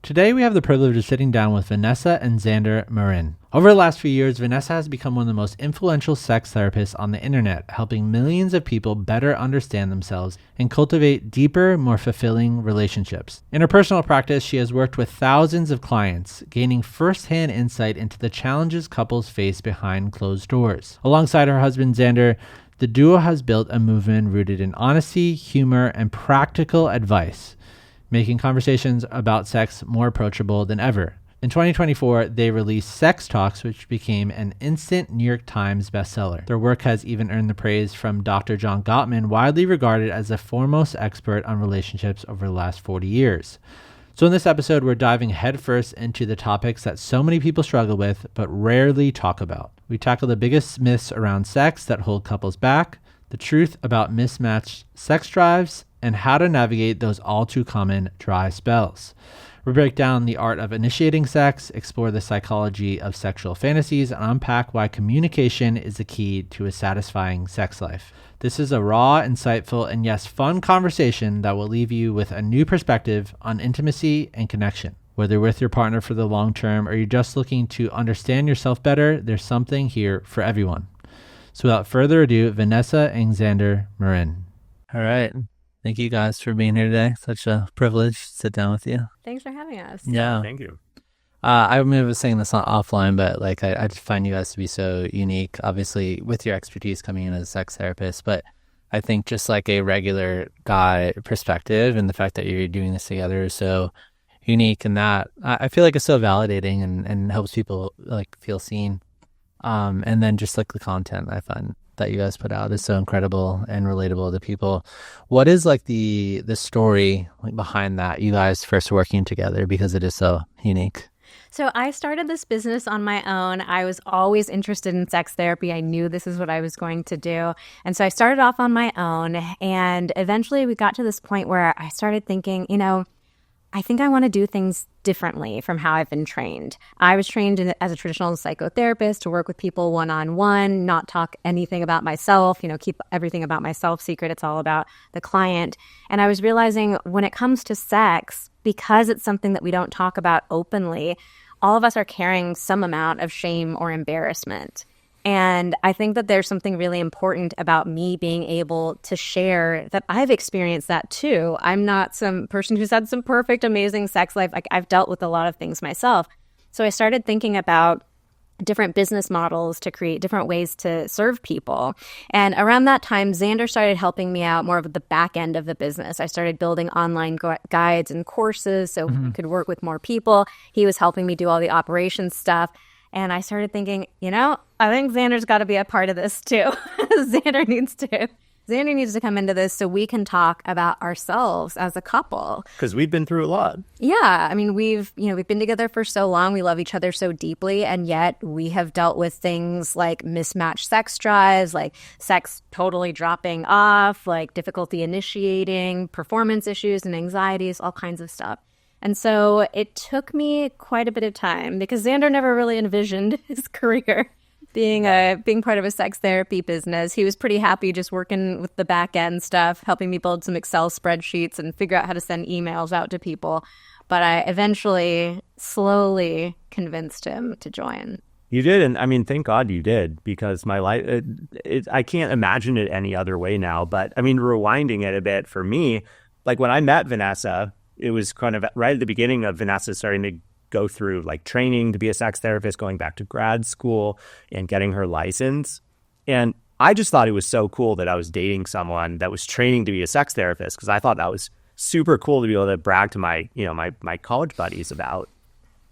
Today we have the privilege of sitting down with Vanessa and Xander Marin. Over the last few years, Vanessa has become one of the most influential sex therapists on the internet, helping millions of people better understand themselves and cultivate deeper, more fulfilling relationships. In her personal practice, she has worked with thousands of clients, gaining firsthand insight into the challenges couples face behind closed doors. Alongside her husband, Xander, the duo has built a movement rooted in honesty, humor, and practical advice, making conversations about sex more approachable than ever. In 2024, they released Sex Talks, which became an instant New York Times bestseller. Their work has even earned the praise from Dr. John Gottman, widely regarded as the foremost expert on relationships over the last 40 years. So in this episode, we're diving headfirst into the topics that so many people struggle with, but rarely talk about. We tackle the biggest myths around sex that hold couples back, the truth about mismatched sex drives, and how to navigate those all too common dry spells. We break down the art of initiating sex, explore the psychology of sexual fantasies, and unpack why communication is the key to a satisfying sex life. This is a raw, insightful, and yes, fun conversation that will leave you with a new perspective on intimacy and connection. Whether you're with your partner for the long term or you're just looking to understand yourself better, there's something here for everyone. So without further ado, Vanessa and Xander Marin. All right. Thank you guys for being here today. Such a privilege to sit down with you. Thanks for having us. Yeah. Thank you. I was saying this offline, but I just find you guys to be so unique, obviously with your expertise coming in as a sex therapist, but I think just like a regular guy perspective and the fact that you're doing this together is so unique, and that I feel like it's so validating and helps people like feel seen. And then just like the content I find that you guys put out is so incredible and relatable to people. What is like the story like behind that, you guys first working together, because it is so unique? So I started this business on my own. I was always interested in sex therapy. I knew this is what I was going to do. And so I started off on my own. And eventually we got to this point where I started thinking, I think I want to do things differently from how I've been trained. I was trained as a traditional psychotherapist to work with people one-on-one, not talk anything about myself, keep everything about myself secret. It's all about the client. And I was realizing when it comes to sex, because it's something that we don't talk about openly, all of us are carrying some amount of shame or embarrassment. And I think that there's something really important about me being able to share that I've experienced that too. I'm not some person who's had some perfect, amazing sex life. Like, I've dealt with a lot of things myself. So I started thinking about different business models to create different ways to serve people. And around that time, Xander started helping me out more of the back end of the business. I started building online guides and courses so we could work with more people. He was helping me do all the operations stuff. And I started thinking, I think Xander's got to be a part of this too. Xander needs to come into this so we can talk about ourselves as a couple. Because we've been through a lot. Yeah. I mean, we've been together for so long. We love each other so deeply. And yet we have dealt with things like mismatched sex drives, like sex totally dropping off, like difficulty initiating, performance issues and anxieties, all kinds of stuff. And so it took me quite a bit of time because Xander never really envisioned his career being part of a sex therapy business. He was pretty happy just working with the back end stuff, helping me build some Excel spreadsheets and figure out how to send emails out to people. But I eventually slowly convinced him to join. You did, and I mean, thank God you did, because my life, I can't imagine it any other way now. But I mean, rewinding it a bit for me, like when I met Vanessa, it was kind of right at the beginning of Vanessa starting to go through like training to be a sex therapist, going back to grad school and getting her license. And I just thought it was so cool that I was dating someone that was training to be a sex therapist, because I thought that was super cool to be able to brag to my, my college buddies about.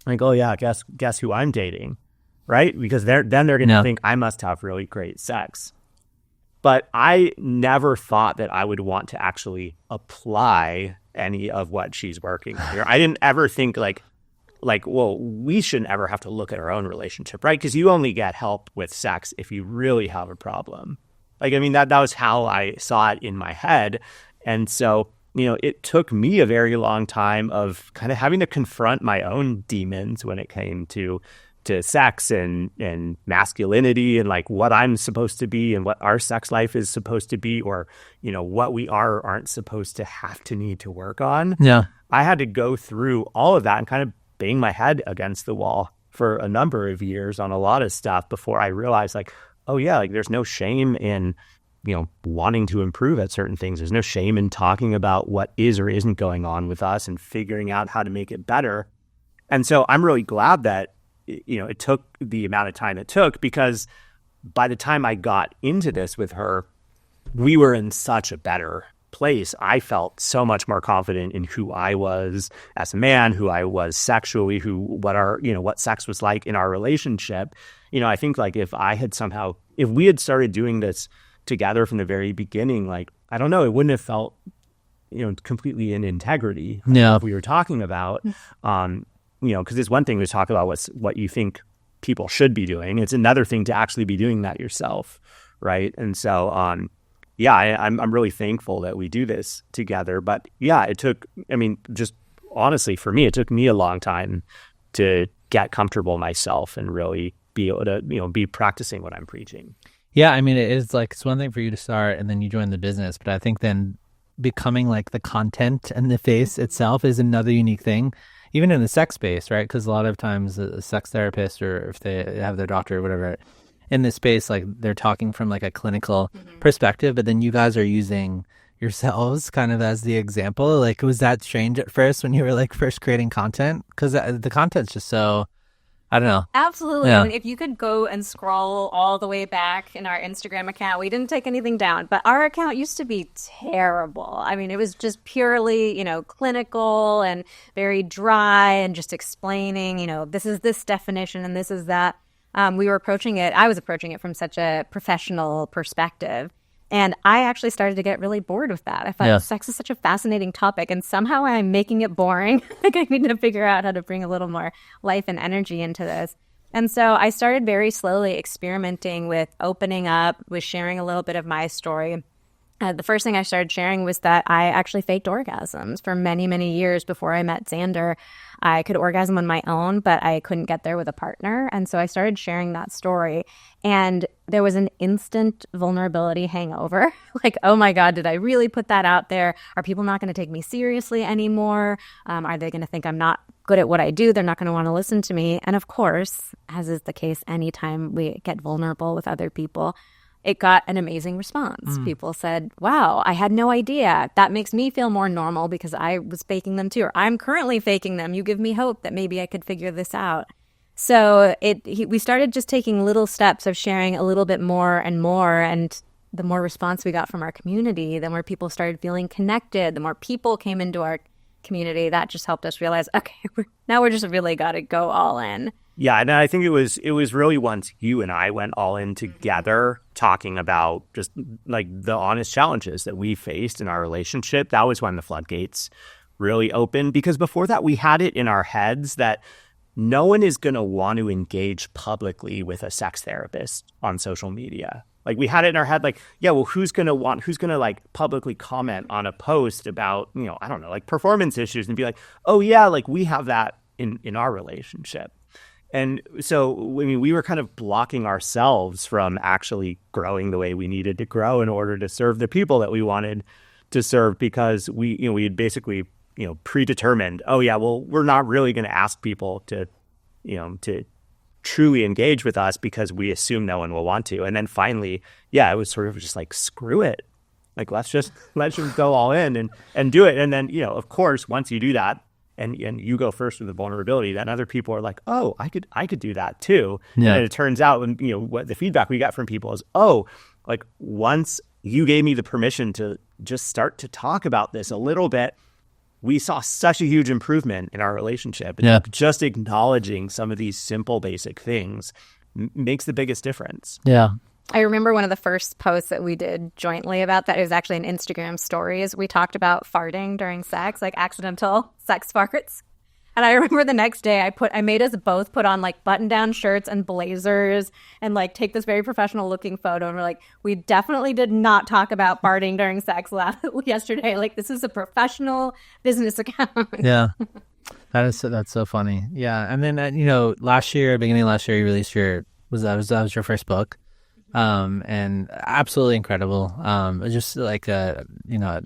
Like, oh yeah, guess who I'm dating, right? Because they're going to think I must have really great sex. But I never thought that I would want to actually apply any of what she's working on here. I didn't ever think like, well, we shouldn't ever have to look at our own relationship, right? Because you only get help with sex if you really have a problem. Like, I mean, that was how I saw it in my head. And so, it took me a very long time of kind of having to confront my own demons when it came to to sex and masculinity and like what I'm supposed to be and what our sex life is supposed to be, or, you know, what we are or aren't supposed to have to need to work on. Yeah. I had to go through all of that and kind of bang my head against the wall for a number of years on a lot of stuff before I realized like, oh yeah, like there's no shame in, you know, wanting to improve at certain things. There's no shame in talking about what is or isn't going on with us and figuring out how to make it better. And so I'm really glad that, you know, it took the amount of time it took, because by the time I got into this with her, we were in such a better place. I felt so much more confident in who I was as a man, who I was sexually, what sex was like in our relationship. You know, I think like if we had started doing this together from the very beginning, like, I don't know, it wouldn't have felt, you know, completely in integrity. Yeah. We were talking about, you know, because it's one thing to talk about what you think people should be doing. It's another thing to actually be doing that yourself. Right. And so, yeah, I'm really thankful that we do this together. But yeah, it took, I mean, just honestly, for me, it took me a long time to get comfortable myself and really be able to, you know, be practicing what I'm preaching. Yeah, I mean, it's one thing for you to start and then you join the business, but I think then becoming like the content and the face itself is another unique thing, even in the sex space, right? Because a lot of times a sex therapist, or if they have their doctor or whatever in this space, like they're talking from like a clinical perspective, but then you guys are using yourselves kind of as the example. Like, was that strange at first when you were like first creating content? Because the content's just so, I don't know. Absolutely. Yeah. I mean, if you could go and scroll all the way back in our Instagram account, we didn't take anything down, but our account used to be terrible. I mean, it was just purely, you know, clinical and very dry and just explaining, you know, this is this definition and this is that. I was approaching it from such a professional perspective. And I actually started to get really bored with that. I thought sex is such a fascinating topic, and somehow I'm making it boring. Like, I need to figure out how to bring a little more life and energy into this. And so I started very slowly experimenting with opening up, with sharing a little bit of my story. The first thing I started sharing was that I actually faked orgasms for many, many years before I met Xander. I could orgasm on my own, but I couldn't get there with a partner. And so I started sharing that story. And there was an instant vulnerability hangover. Like, oh my God, did I really put that out there? Are people not going to take me seriously anymore? Are they going to think I'm not good at what I do? They're not going to want to listen to me. And of course, as is the case anytime we get vulnerable with other people, it got an amazing response. People said, wow, I had no idea. That makes me feel more normal because I was faking them too, or I'm currently faking them. You give me hope that maybe I could figure this out. So we started just taking little steps of sharing a little bit more and more. And the more response we got from our community, the more people started feeling connected, the more people came into our community. That just helped us realize, okay, now we're just really got to go all in. Yeah, and I think it was really once you and I went all in together talking about just like the honest challenges that we faced in our relationship. That was when the floodgates really opened, because before that we had it in our heads that no one is going to want to engage publicly with a sex therapist on social media. Like, we had it in our head, like, yeah, well, who's going to like publicly comment on a post about, you know, I don't know, like performance issues and be like, oh yeah, like we have that in our relationship. And so, I mean, we were kind of blocking ourselves from actually growing the way we needed to grow in order to serve the people that we wanted to serve, because we had basically, you know, predetermined, oh yeah, well, we're not really going to ask people to, you know, to truly engage with us because we assume no one will want to. And then finally, yeah, it was sort of just like, screw it. Like, let's just go all in and do it. And then, you know, of course, once you do that, and you go first with the vulnerability, then other people are like, oh, I could do that too. Yeah. And it turns out, when, you know, what the feedback we got from people is, oh, like once you gave me the permission to just start to talk about this a little bit, we saw such a huge improvement in our relationship. And just acknowledging some of these simple, basic things makes the biggest difference. Yeah. I remember one of the first posts that we did jointly about that. It was actually an Instagram stories. We talked about farting during sex, like accidental sex farts. And I remember the next day I made us both put on like button-down shirts and blazers and like take this very professional looking photo. And we're like, we definitely did not talk about farting during sex yesterday. Like, this is a professional business account. Yeah. That's so funny. Yeah, and then beginning of last year, you released that was your first book, and absolutely incredible. It was just like it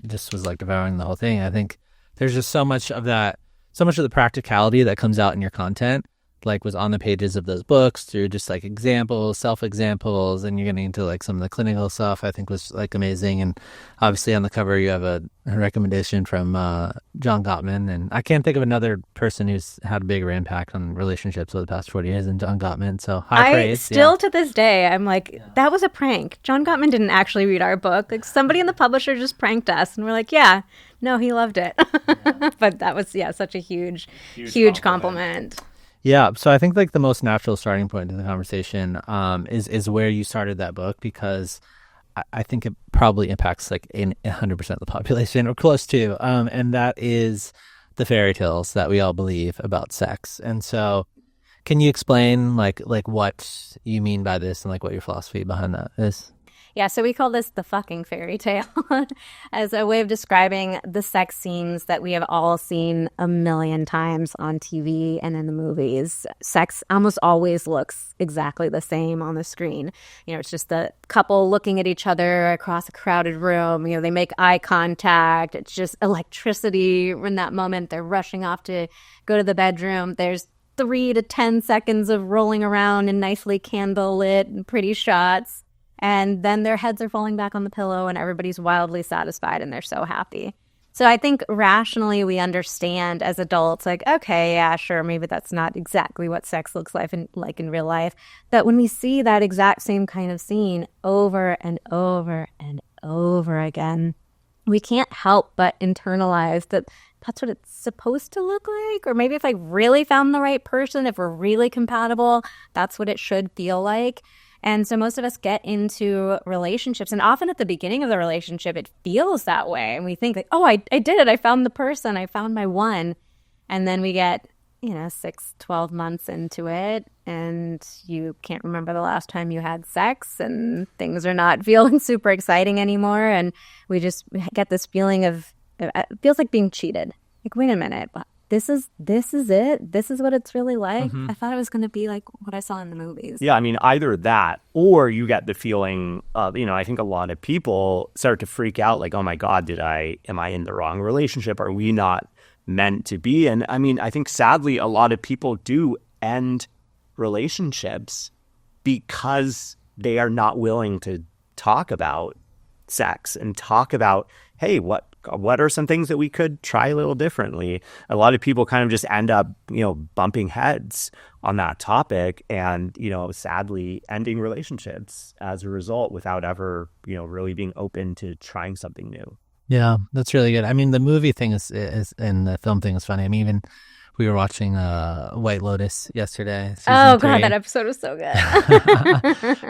just was like devouring the whole thing. I think there's just so much of the practicality that comes out in your content, like was on the pages of those books through just like examples, self examples, and you're getting into like some of the clinical stuff. I think was like amazing. And obviously on the cover you have a recommendation from John Gottman, and I can't think of another person who's had a bigger impact on relationships over the past 40 years than John Gottman. So high praise. Still to this day, I'm like, that was a prank. John Gottman didn't actually read our book. Like somebody in the publisher just pranked us, and we're like, yeah, no, he loved it. But that was such a huge compliment. Yeah, so I think like the most natural starting point in the conversation is where you started that book, because I think it probably impacts like 100% of the population or close to, and that is the fairy tales that we all believe about sex. And so, can you explain like what you mean by this and like what your philosophy behind that is? Yeah, so we call this the fucking fairy tale as a way of describing the sex scenes that we have all seen a million times on TV and in the movies. Sex almost always looks exactly the same on the screen. It's just the couple looking at each other across a crowded room. They make eye contact. It's just electricity in that moment. They're rushing off to go to the bedroom. There's 3 to 10 seconds of rolling around in nicely candlelit and pretty shots. And then their heads are falling back on the pillow and everybody's wildly satisfied and they're so happy. So I think rationally we understand as adults, like, okay, yeah, sure, maybe that's not exactly what sex looks like in real life. But when we see that exact same kind of scene over and over and over again, we can't help but internalize that that's what it's supposed to look like. Or maybe if I really found the right person, if we're really compatible, that's what it should feel like. And so most of us get into relationships, and often at the beginning of the relationship, it feels that way. And we think like, oh, I did it. I found the person. I found my one. And then we get, 6, 12 months into it, and you can't remember the last time you had sex, and things are not feeling super exciting anymore. And we just get this feeling of, it feels like being cheated. Like, wait a minute, this is it? This is what it's really like? Mm-hmm. I thought it was going to be like what I saw in the movies. Yeah, I mean, either that or you get the feeling of, I think a lot of people start to freak out like, oh my God, am I in the wrong relationship? Are we not meant to be? And I mean, I think sadly, a lot of people do end relationships because they are not willing to talk about sex and talk about, hey, what are some things that we could try a little differently? A lot of people kind of just end up, bumping heads on that topic and, sadly ending relationships as a result without ever, really being open to trying something new. Yeah, that's really good. I mean, the movie thing is and the film thing is funny. I mean, even we were watching White Lotus yesterday. Oh God, that episode was so good.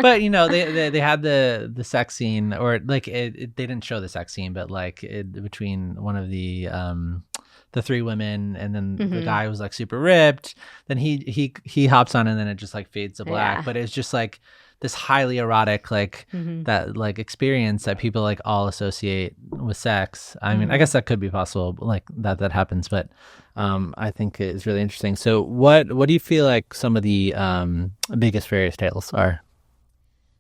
But they had the sex scene, or like they didn't show the sex scene, but like between one of the 3 women, and then the guy was like super ripped. Then he hops on, and then it just like fades to black. Yeah. But it's just like this highly erotic that like experience that people like all associate with sex. I mean, I guess that could be possible, like that happens, but I think it's really interesting. So what do you feel like some of the biggest fairy tales are?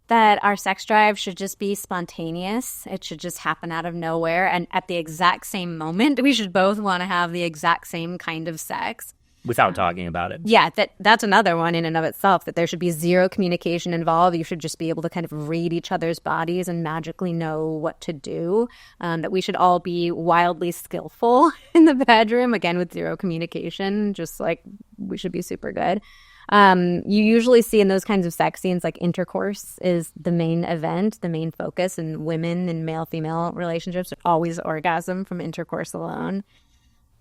That our sex drive should just be spontaneous. It should just happen out of nowhere. And at the exact same moment, we should both want to have the exact same kind of sex. Without talking about it. Yeah, that's another one in and of itself, that there should be zero communication involved. You should just be able to kind of read each other's bodies and magically know what to do. That we should all be wildly skillful in the bedroom, again, with zero communication, just like we should be super good. You usually see in those kinds of sex scenes, like intercourse is the main event, the main focus, and women in male-female relationships are always orgasm from intercourse alone.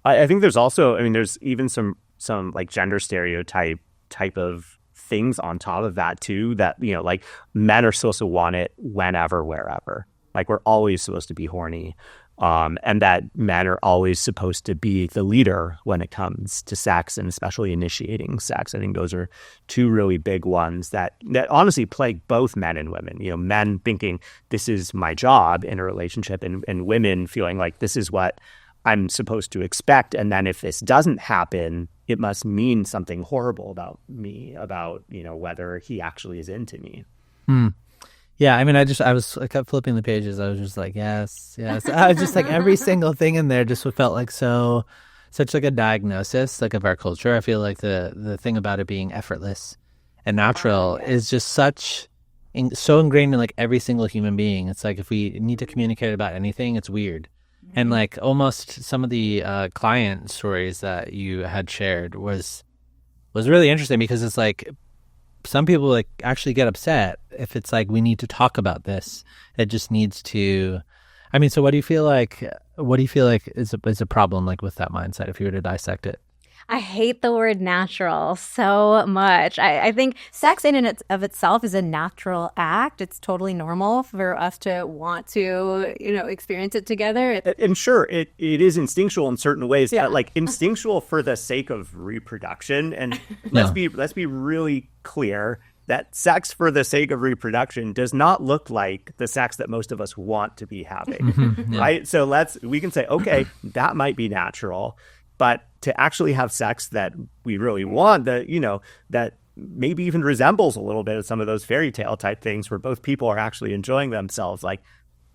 I think there's also, there's even some like gender stereotype type of things on top of that too, that, like men are supposed to want it whenever, wherever. Like we're always supposed to be horny. And that men are always supposed to be the leader when it comes to sex, and especially initiating sex. I think those are 2 really big ones that honestly plague both men and women. Men thinking this is my job in a relationship, and women feeling like this is what I'm supposed to expect. And then if this doesn't happen, it must mean something horrible about me, about, whether he actually is into me. Yeah, I mean, I kept flipping the pages. I was just like, yes, yes. I was just like, every single thing in there just felt like such like a diagnosis, like, of our culture. I feel like the thing about it being effortless and natural is just so ingrained in like every single human being. It's like, if we need to communicate about anything, it's weird. And like almost some of the client stories that you had shared was really interesting, because it's like, some people like actually get upset if it's like, we need to talk about this. It just needs to. I mean, so what do you feel like is a problem, like, with that mindset, if you were to dissect it? I hate the word natural so much. I think sex in and of itself is a natural act. It's totally normal for us to want to, experience it together. And sure, it is instinctual in certain ways, Yeah. but like instinctual for the sake of reproduction. And let's be really clear that sex for the sake of reproduction does not look like the sex that most of us want to be having, right? So we can say, okay, that might be natural, but to actually have sex that we really want, that maybe even resembles a little bit of some of those fairy tale type things where both people are actually enjoying themselves, like,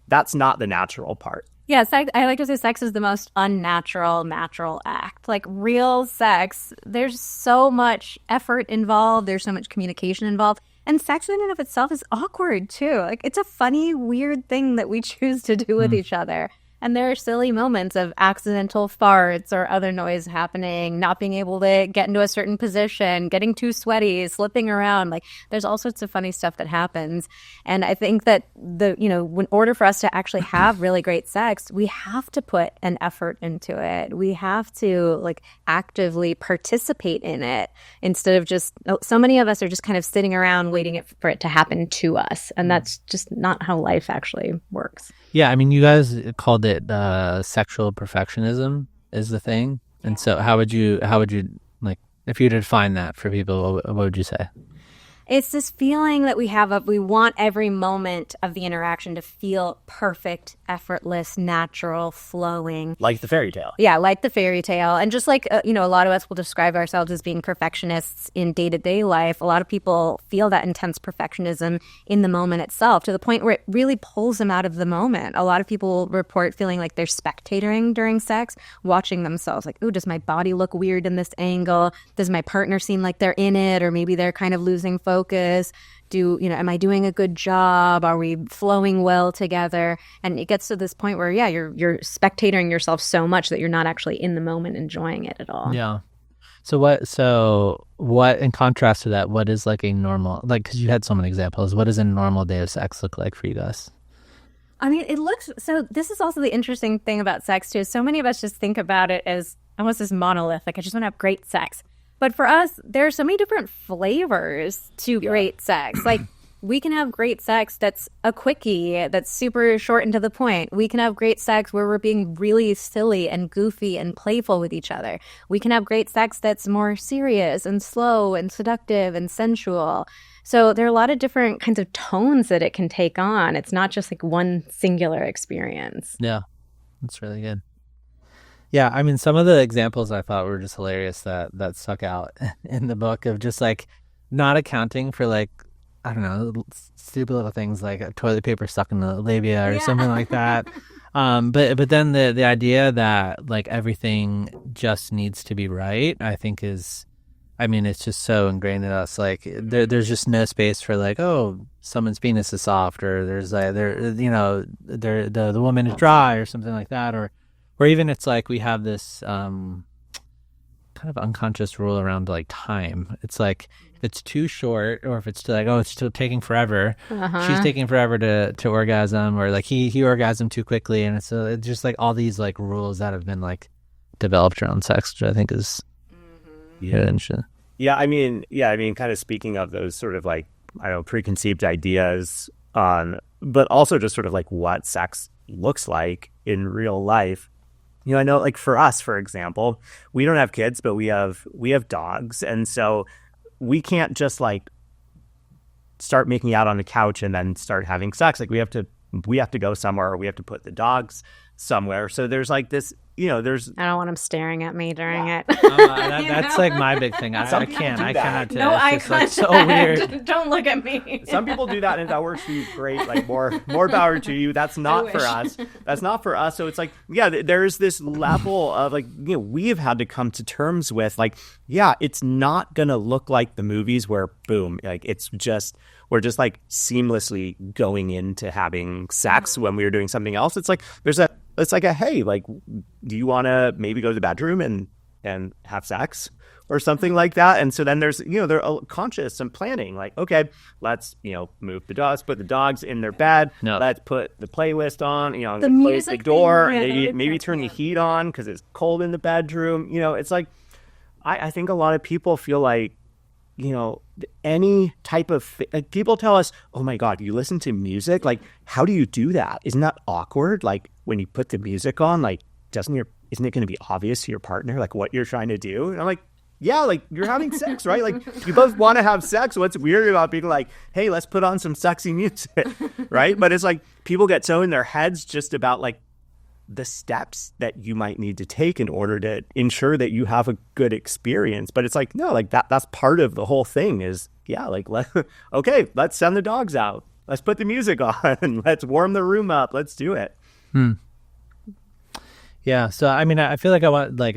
that's not the natural part. Yeah, I like to say sex is the most unnatural, natural act. Like, real sex, there's so much effort involved. There's so much communication involved. And sex in and of itself is awkward, too. Like, it's a funny, weird thing that we choose to do with each other. And there are silly moments of accidental farts or other noise happening, not being able to get into a certain position, getting too sweaty, slipping around. Like, there's all sorts of funny stuff that happens. And I think that in order for us to actually have really great sex, we have to put an effort into it. We have to like actively participate in it, instead of just, so many of us are just kind of sitting around waiting for it to happen to us. And that's just not how life actually works. Yeah, I mean, you guys called it sexual perfectionism is the thing. And so how would you like, if you define that for people, what would you say? It's this feeling that we want every moment of the interaction to feel perfect, effortless, natural, flowing. Like the fairy tale. Yeah, like the fairy tale. And just like, a lot of us will describe ourselves as being perfectionists in day-to-day life, a lot of people feel that intense perfectionism in the moment itself, to the point where it really pulls them out of the moment. A lot of people report feeling like they're spectating during sex, watching themselves like, ooh, does my body look weird in this angle? Does my partner seem like they're in it? Or maybe they're kind of losing focus. Am I doing a good job? Are we flowing well together? And it gets to this point where, yeah, you're spectating yourself so much that you're not actually in the moment enjoying it at all. Yeah. So what, in contrast to that, what is like a normal, like, because you had so many examples, what does a normal day of sex look like for you guys? I mean, this is also the interesting thing about sex too. So many of us just think about it as almost this monolith, like, I just want to have great sex. But for us, there are so many different flavors to great sex. Like, we can have great sex that's a quickie, that's super short and to the point. We can have great sex where we're being really silly and goofy and playful with each other. We can have great sex that's more serious and slow and seductive and sensual. So there are a lot of different kinds of tones that it can take on. It's not just like one singular experience. Yeah, that's really good. Yeah, I mean, some of the examples I thought were just hilarious that stuck out in the book, of just like not accounting for, like, I don't know, stupid little things like a toilet paper stuck in the labia or something like that. But then the idea that like everything just needs to be right, I think is, I mean, it's just so ingrained in us. Like there's just no space for like, oh, someone's penis is soft, or there's like the woman is dry or something like that, or even it's like we have this kind of unconscious rule around like time. It's like if it's too short, or if it's like, oh, it's still taking forever. She's taking forever to orgasm, or like he orgasmed too quickly, and it's just like all these like rules that have been like developed around sex, which I think is interesting. Yeah, I mean, kind of speaking of those sort of like, I don't know, preconceived ideas on, but also just sort of like what sex looks like in real life. You know, I know like for us, for example, we don't have kids, but we have dogs. And so we can't just like start making out on the couch and then start having sex. Like we have to go somewhere, or we have to put the dogs somewhere. So there's like this there's I don't want him staring at me during it. That's like my big thing. I cannot do no that. eye It's just, like, contact. so weird. Don't look at me. some people do that, and if that works for you, great. Like more power to you. That's not for us. That's not for us. So it's like, yeah, there's this level of like, we've had to come to terms with like, yeah, it's not gonna look like the movies where boom, like we're just like seamlessly going into having sex when we were doing something else. It's like it's like a hey, like, do you want to maybe go to the bedroom and have sex or something like that? And so then there's they're conscious and planning like, okay, let's move the dogs, put the dogs in their bed, let's put the playlist on, the music, the door, maybe turn the heat on because it's cold in the bedroom. It's like I think a lot of people feel like any type of like, people tell us, oh my God, you listen to music, like how do you do that? Isn't that awkward? Like when you put the music on, like isn't it going to be obvious to your partner like what you're trying to do? And I'm like, yeah, like you're having sex, right? Like you both want to have sex. What's weird about being like, hey, let's put on some sexy music, right? But it's like people get so in their heads just about like the steps that you might need to take in order to ensure that you have a good experience. But it's like, no, like that's part of the whole thing is, yeah, like, okay, let's send the dogs out. Let's put the music on. Let's warm the room up. Let's do it. Yeah. So, I mean, I feel like I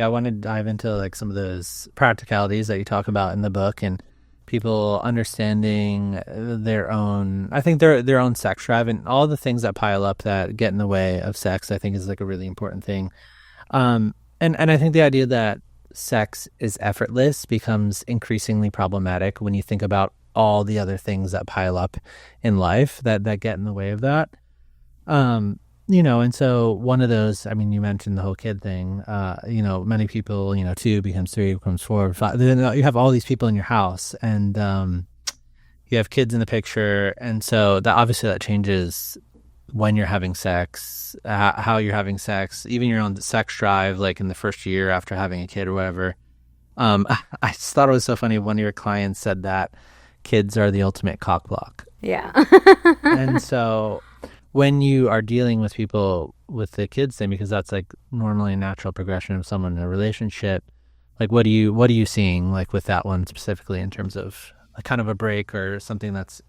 want to dive into like some of those practicalities that you talk about in the book and people understanding their own sex drive and all the things that pile up that get in the way of sex. I think is like a really important thing. And I think the idea that sex is effortless becomes increasingly problematic when you think about all the other things that pile up in life that get in the way of that. And so one of those, I mean, you mentioned the whole kid thing, many people, 2 becomes 3, becomes 4, 5. Then you have all these people in your house and you have kids in the picture. And so that changes when you're having sex, how you're having sex, even your own sex drive, like in the first year after having a kid or whatever. I just thought it was so funny. One of your clients said that kids are the ultimate cock block. Yeah. And so when you are dealing with people with the kids thing, because that's like normally a natural progression of someone in a relationship, like what are you seeing like with that one specifically in terms of like kind of a break or something that's...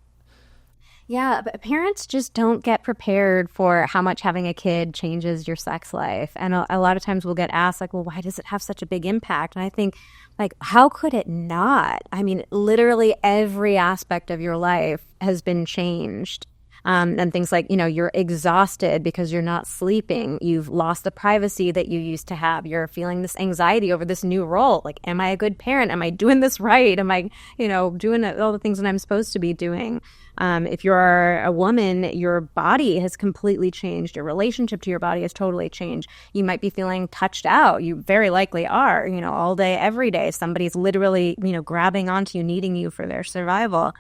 Yeah, but parents just don't get prepared for how much having a kid changes your sex life. And a lot of times we'll get asked like, well, why does it have such a big impact? And I think like, how could it not? I mean, literally every aspect of your life has been changed. And things like, you're exhausted because you're not sleeping. You've lost the privacy that you used to have. You're feeling this anxiety over this new role. Like, am I a good parent? Am I doing this right? Am I, doing all the things that I'm supposed to be doing? If you're a woman, your body has completely changed. Your relationship to your body has totally changed. You might be feeling touched out. You very likely are, all day, every day. Somebody's literally, grabbing onto you, needing you for their survival.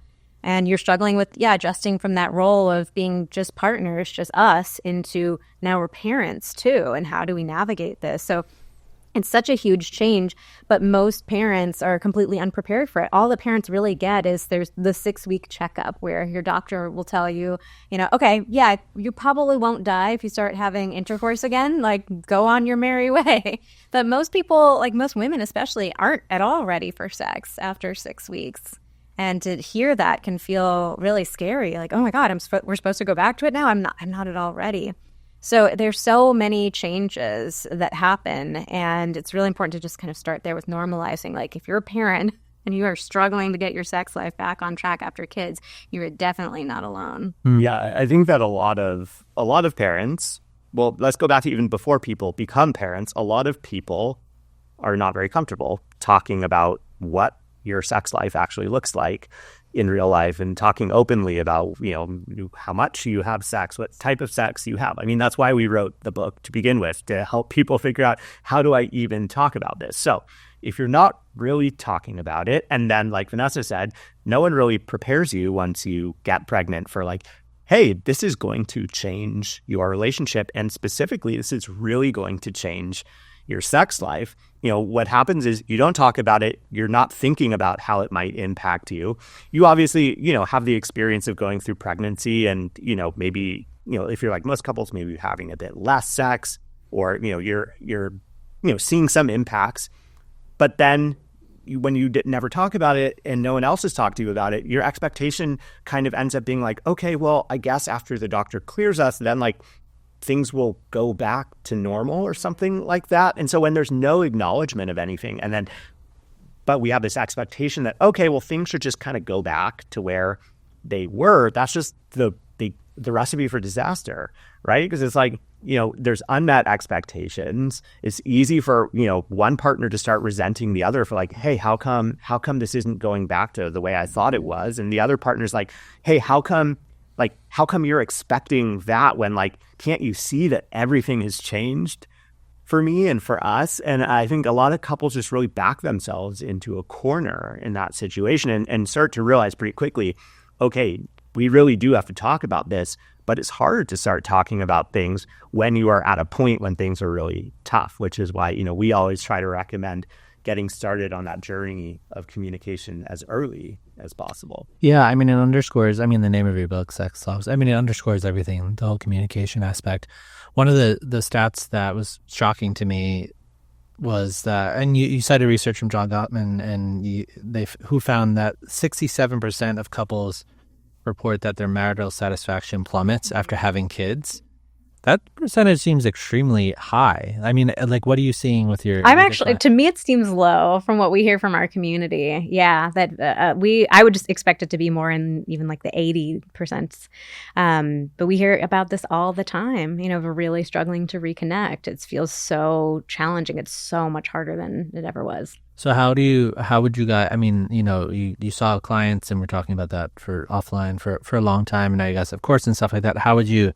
And you're struggling with, adjusting from that role of being just partners, just us, into now we're parents too. And how do we navigate this? So it's such a huge change, but most parents are completely unprepared for it. All the parents really get is there's the 6-week checkup where your doctor will tell you, okay, yeah, you probably won't die if you start having intercourse again, like go on your merry way. But most people, like most women especially, aren't at all ready for sex after 6 weeks. And to hear that can feel really scary. Like, oh my God, we're supposed to go back to it now? I'm not at all ready. So there's so many changes that happen. And it's really important to just kind of start there with normalizing. Like if you're a parent and you are struggling to get your sex life back on track after kids, you are definitely not alone. Yeah, I think that a lot of parents, well, let's go back to even before people become parents, a lot of people are not very comfortable talking about what your sex life actually looks like in real life and talking openly about, how much you have sex, what type of sex you have. I mean, that's why we wrote the book to begin with, to help people figure out how do I even talk about this. So if you're not really talking about it, and then like Vanessa said, no one really prepares you once you get pregnant for like, hey, this is going to change your relationship. And specifically, this is really going to change your sex life. What happens is you don't talk about it. You're not thinking about how it might impact you. You obviously, have the experience of going through pregnancy and, maybe, if you're like most couples, maybe having a bit less sex. or, you're seeing some impacts, but then when you never talk about it and no one else has talked to you about it, your expectation kind of ends up being like, okay, well, I guess after the doctor clears us, then like things will go back to normal or something like that. And so when there's no acknowledgement of anything, but we have this expectation that, okay, well, things should just kind of go back to where they were. That's just the recipe for disaster, right? Because it's like, there's unmet expectations. It's easy for, one partner to start resenting the other for like, hey, how come this isn't going back to the way I thought it was? And the other partner's like, hey, how come you're expecting that when like, can't you see that everything has changed for me and for us? And I think a lot of couples just really back themselves into a corner in that situation and start to realize pretty quickly, okay, we really do have to talk about this, but it's hard to start talking about things when you are at a point when things are really tough, which is why, we always try to recommend getting started on that journey of communication as early as possible. Yeah, I mean, it underscores, the name of your book, Sex Talks, it underscores everything, the whole communication aspect. One of the stats that was shocking to me was that, and you cited research from John Gottman, and who found that 67% of couples report that their marital satisfaction plummets after having kids. That percentage seems extremely high. I mean, like, what are you seeing with your? To me, it seems low from what we hear from our community. Yeah, that I would just expect it to be more in even like the 80%. But we hear about this all the time. We're really struggling to reconnect. It feels so challenging. It's so much harder than it ever was. So how would you guys, you saw clients and we're talking about that for offline for a long time. And now you guys have course and stuff like that. How would you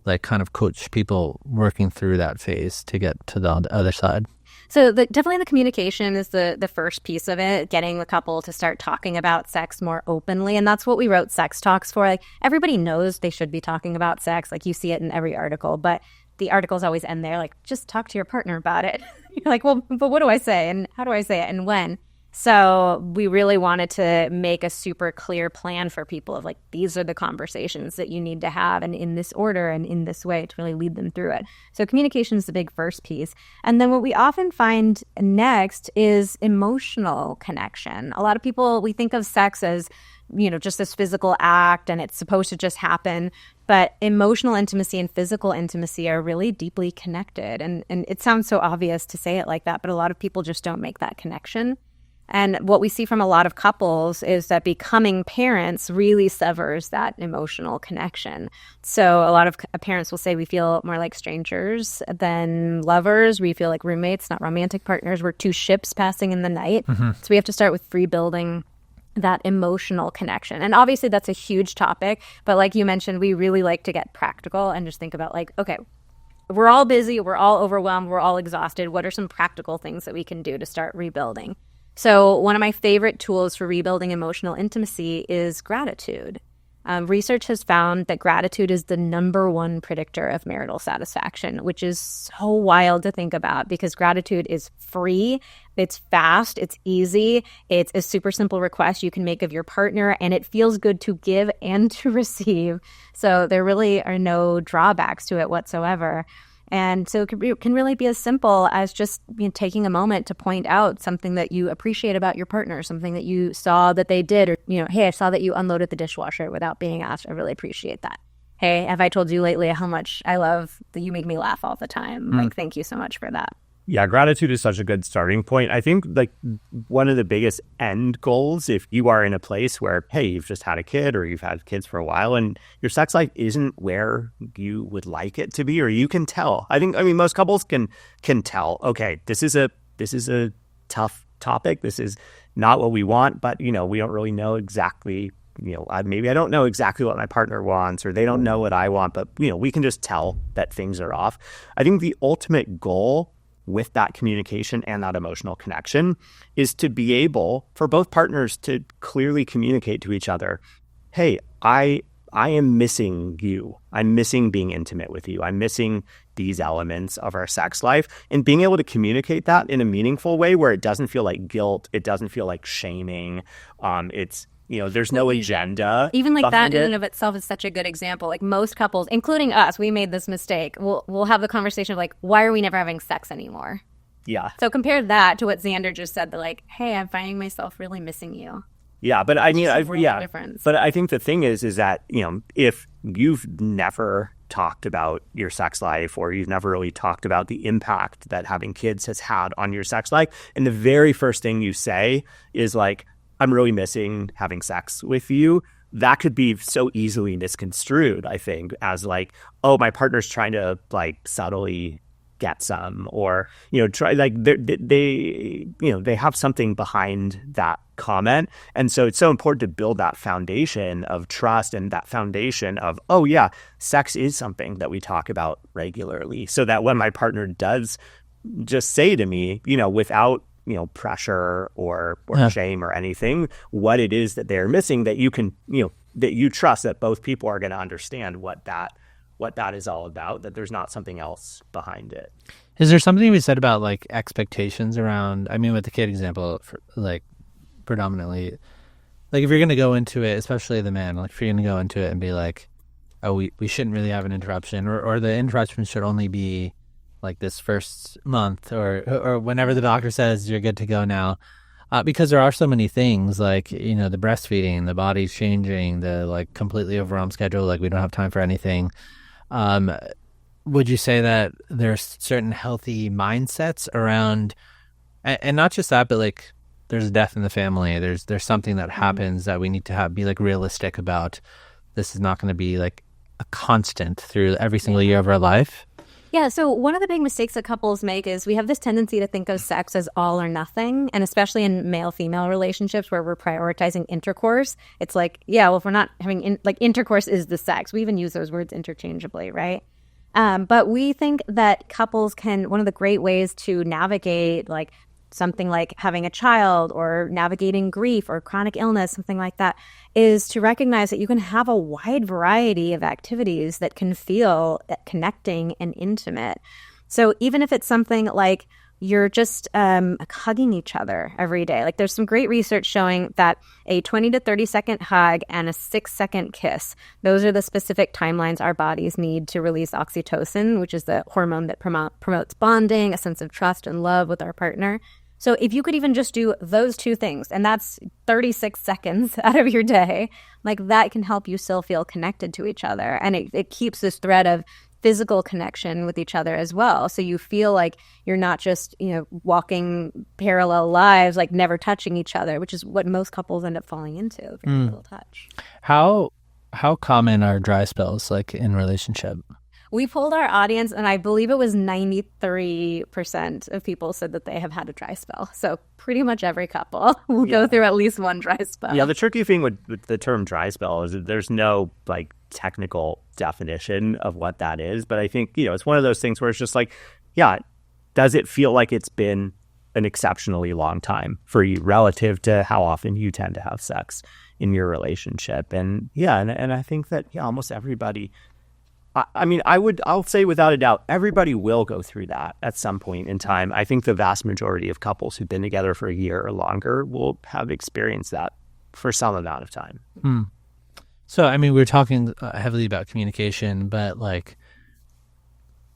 like kind of coach people working through that phase to get to the other side? So definitely the communication is the first piece of it, getting the couple to start talking about sex more openly. And that's what we wrote Sex Talks for. Like, everybody knows they should be talking about sex. Like, you see it in every article, but the articles always end there, like, just talk to your partner about it. You're like, well, but what do I say? And how do I say it? And when? So we really wanted to make a super clear plan for people of like, these are the conversations that you need to have, and in this order and in this way, to really lead them through it. So communication is the big first piece. And then what we often find next is emotional connection. A lot of people, we think of sex as, just this physical act and it's supposed to just happen. But emotional intimacy and physical intimacy are really deeply connected. And it sounds so obvious to say it like that, but a lot of people just don't make that connection. And what we see from a lot of couples is that becoming parents really severs that emotional connection. So a lot of parents will say we feel more like strangers than lovers. We feel like roommates, not romantic partners. We're two ships passing in the night. Mm-hmm. So we have to start with rebuilding that emotional connection. And obviously that's a huge topic. But like you mentioned, we really like to get practical and just think about like, okay, we're all busy, we're all overwhelmed, we're all exhausted. What are some practical things that we can do to start rebuilding? So one of my favorite tools for rebuilding emotional intimacy is gratitude. Research has found that gratitude is the number one predictor of marital satisfaction, which is so wild to think about because gratitude is free, it's fast, it's easy, it's a super simple request you can make of your partner, and it feels good to give and to receive. So there really are no drawbacks to it whatsoever. And so it can really be as simple as just taking a moment to point out something that you appreciate about your partner, something that you saw that they did, or, hey, I saw that you unloaded the dishwasher without being asked. I really appreciate that. Hey, have I told you lately how much I love that you make me laugh all the time? Like, thank you so much for that. Yeah, gratitude is such a good starting point. I think like one of the biggest end goals, if you are in a place where, hey, you've just had a kid or you've had kids for a while and your sex life isn't where you would like it to be, or you can tell. I mean, most couples can tell, okay, this is a tough topic. This is not what we want, but we don't really know exactly, maybe I don't know exactly what my partner wants, or they don't know what I want, but we can just tell that things are off. I think the ultimate goal with that communication and that emotional connection is to be able for both partners to clearly communicate to each other, hey, I am missing you. I'm missing being intimate with you. I'm missing these elements of our sex life, and being able to communicate that in a meaningful way where it doesn't feel like guilt. It doesn't feel like shaming. It's there's no agenda. Even like that in it. and of itself is such a good example. Like most couples, including us, we made this mistake. We'll have the conversation of like, why are we never having sex anymore? Yeah. So compare that to what Xander just said. That like, hey, I'm finding myself really missing you. Yeah, but I mean, Difference. but I think the thing is that, if you've never talked about your sex life, or you've never really talked about the impact that having kids has had on your sex life, and the very first thing you say is like, I'm really missing having sex with you, that could be so easily misconstrued, I think, as like, oh, my partner's trying to like subtly get some, or try like they have something behind that comment. And so it's so important to build that foundation of trust, and that foundation of, oh yeah, sex is something that we talk about regularly, so that when my partner does just say to me, without pressure or shame or anything, what it is that they're missing, that you can that you trust that both people are going to understand what that is all about, that there's not something else behind it. Is there something we said about like expectations around, I mean, with the kid example, for, like predominantly, like if you're going to go into it, especially the man, like if you're going to go into it and be like, oh, we shouldn't really have an interruption, or the interruption should only be like this first month, or whenever the doctor says you're good to go now. Because there are so many things like, the breastfeeding, the body's changing, the like completely overwhelmed schedule, like we don't have time for anything. Would you say that there's certain healthy mindsets around, and not just that, but like there's a death in the family, there's something that happens that we need to be like realistic about. This is not going to be like a constant through every single year of our life. Yeah, so one of the big mistakes that couples make is we have this tendency to think of sex as all or nothing, and especially in male-female relationships where we're prioritizing intercourse. It's like, yeah, well, if we're not having, intercourse is the sex. We even use those words interchangeably, right? But we think that couples one of the great ways to navigate like something like having a child, or navigating grief or chronic illness, something like that, is to recognize that you can have a wide variety of activities that can feel connecting and intimate. So even if it's something like you're just hugging each other every day, like there's some great research showing that a 20 to 30 second hug and a 6-second kiss, those are the specific timelines our bodies need to release oxytocin, which is the hormone that promotes bonding, a sense of trust and love with our partner. So if you could even just do those two things, and that's 36 seconds out of your day, like that can help you still feel connected to each other. And it keeps this thread of physical connection with each other as well. So you feel like you're not just, walking parallel lives, like never touching each other, which is what most couples end up falling into, very little touch. How common are dry spells like in relationship? We polled our audience, and I believe it was 93% of people said that they have had a dry spell. So pretty much every couple will go through at least one dry spell. Yeah, the tricky thing with the term dry spell is that there's no like technical definition of what that is. But I think, it's one of those things where it's just like, yeah, does it feel like it's been an exceptionally long time for you relative to how often you tend to have sex in your relationship? And yeah, and I think that, almost everybody, I'll say without a doubt, everybody will go through that at some point in time. I think the vast majority of couples who've been together for a year or longer will have experienced that for some amount of time. So, we were talking heavily about communication, but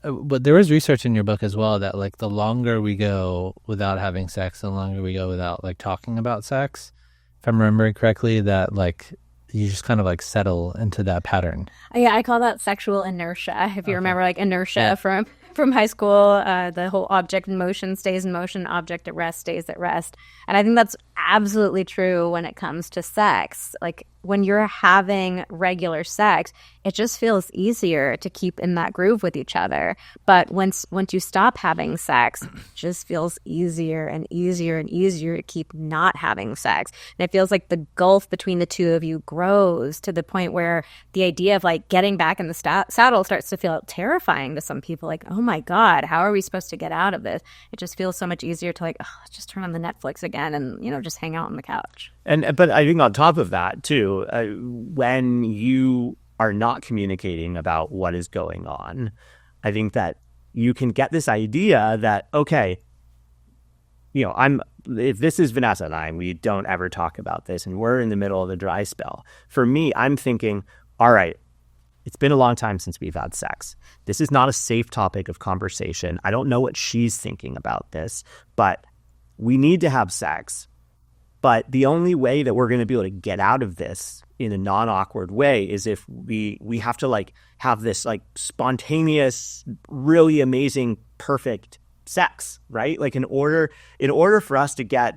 there was research in your book as well that like the longer we go without having sex, the longer we go without like talking about sex, if I'm remembering correctly, that like you just kind of like settle into that pattern. Yeah, I call that sexual inertia. If you remember like inertia from high school, the whole object in motion stays in motion, object at rest stays at rest. And I think that's absolutely true when it comes to sex. Like when you're having regular sex, it just feels easier to keep in that groove with each other. But once you stop having sex, it just feels easier and easier and easier to keep not having sex. And it feels like the gulf between the two of you grows to the point where the idea of like getting back in the saddle starts to feel terrifying to some people. Like, oh my God, how are we supposed to get out of this? It just feels so much easier to like, let's just turn on the Netflix again and, just hang out on the couch. But I think on top of that too, when you are not communicating about what is going on, I think that you can get this idea that, okay, if this is Vanessa and I, and we don't ever talk about this, and we're in the middle of the dry spell, for me, I'm thinking, all right, it's been a long time since we've had sex. This is not a safe topic of conversation. I don't know what she's thinking about this, but we need to have sex. But the only way that we're going to be able to get out of this in a non-awkward way is if we have to like have this like spontaneous, really amazing, perfect sex, right? Like in order for us to get,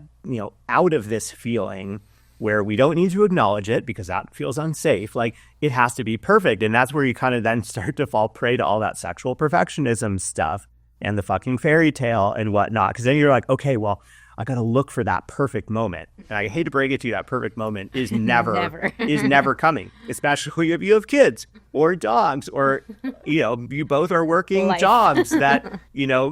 out of this feeling where we don't need to acknowledge it because that feels unsafe, like it has to be perfect. And that's where you kind of then start to fall prey to all that sexual perfectionism stuff and the fucking fairy tale and whatnot. Because then you're like, okay, well, I got to look for that perfect moment. And I hate to break it to you, that perfect moment is never coming, especially if you have kids or dogs or, you both are working jobs that,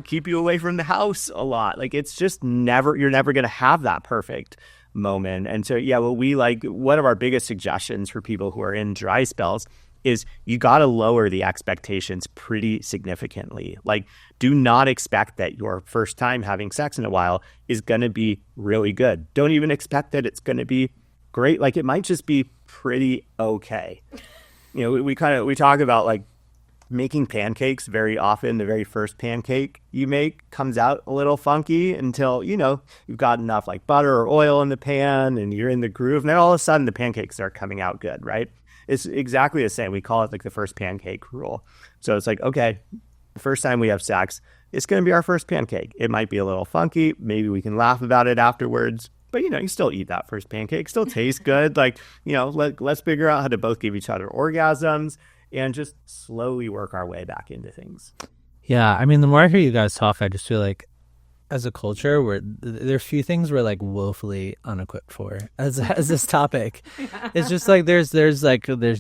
keep you away from the house a lot. Like it's just you're never going to have that perfect moment. And so, one of our biggest suggestions for people who are in dry spells is you got to lower the expectations pretty significantly. Like, do not expect that your first time having sex in a while is going to be really good. Don't even expect that it's going to be great. Like, it might just be pretty okay. We talk about like making pancakes very often. The very first pancake you make comes out a little funky until, you've got enough like butter or oil in the pan and you're in the groove. And then all of a sudden the pancakes are coming out good, right? It's exactly the same. We call it like the first pancake rule. So it's like, okay, the first time we have sex, it's going to be our first pancake. It might be a little funky. Maybe we can laugh about it afterwards. But, you still eat that first pancake. Still tastes good. Like, let's figure out how to both give each other orgasms and just slowly work our way back into things. Yeah. I mean, the more I hear you guys talk, I just feel like as a culture, there are a few things we're like woefully unequipped for as this topic. Yeah. It's just like there's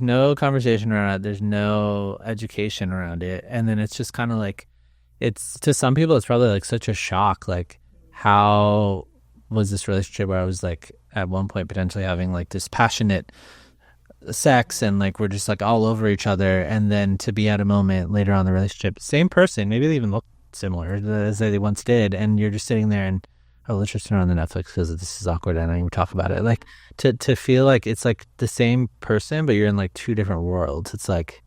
no conversation around it. There's no education around it. And then it's just kind of like, it's to some people, it's probably like such a shock. Like, how was this relationship where I was like at one point potentially having like this passionate sex and like we're just like all over each other, and then to be at a moment later on in the relationship, same person, maybe they even look similar as they once did, and you're just sitting there and, oh, let's just turn on the Netflix because this is awkward and I even talk about it. Like to feel like it's like the same person but you're in like two different worlds. It's like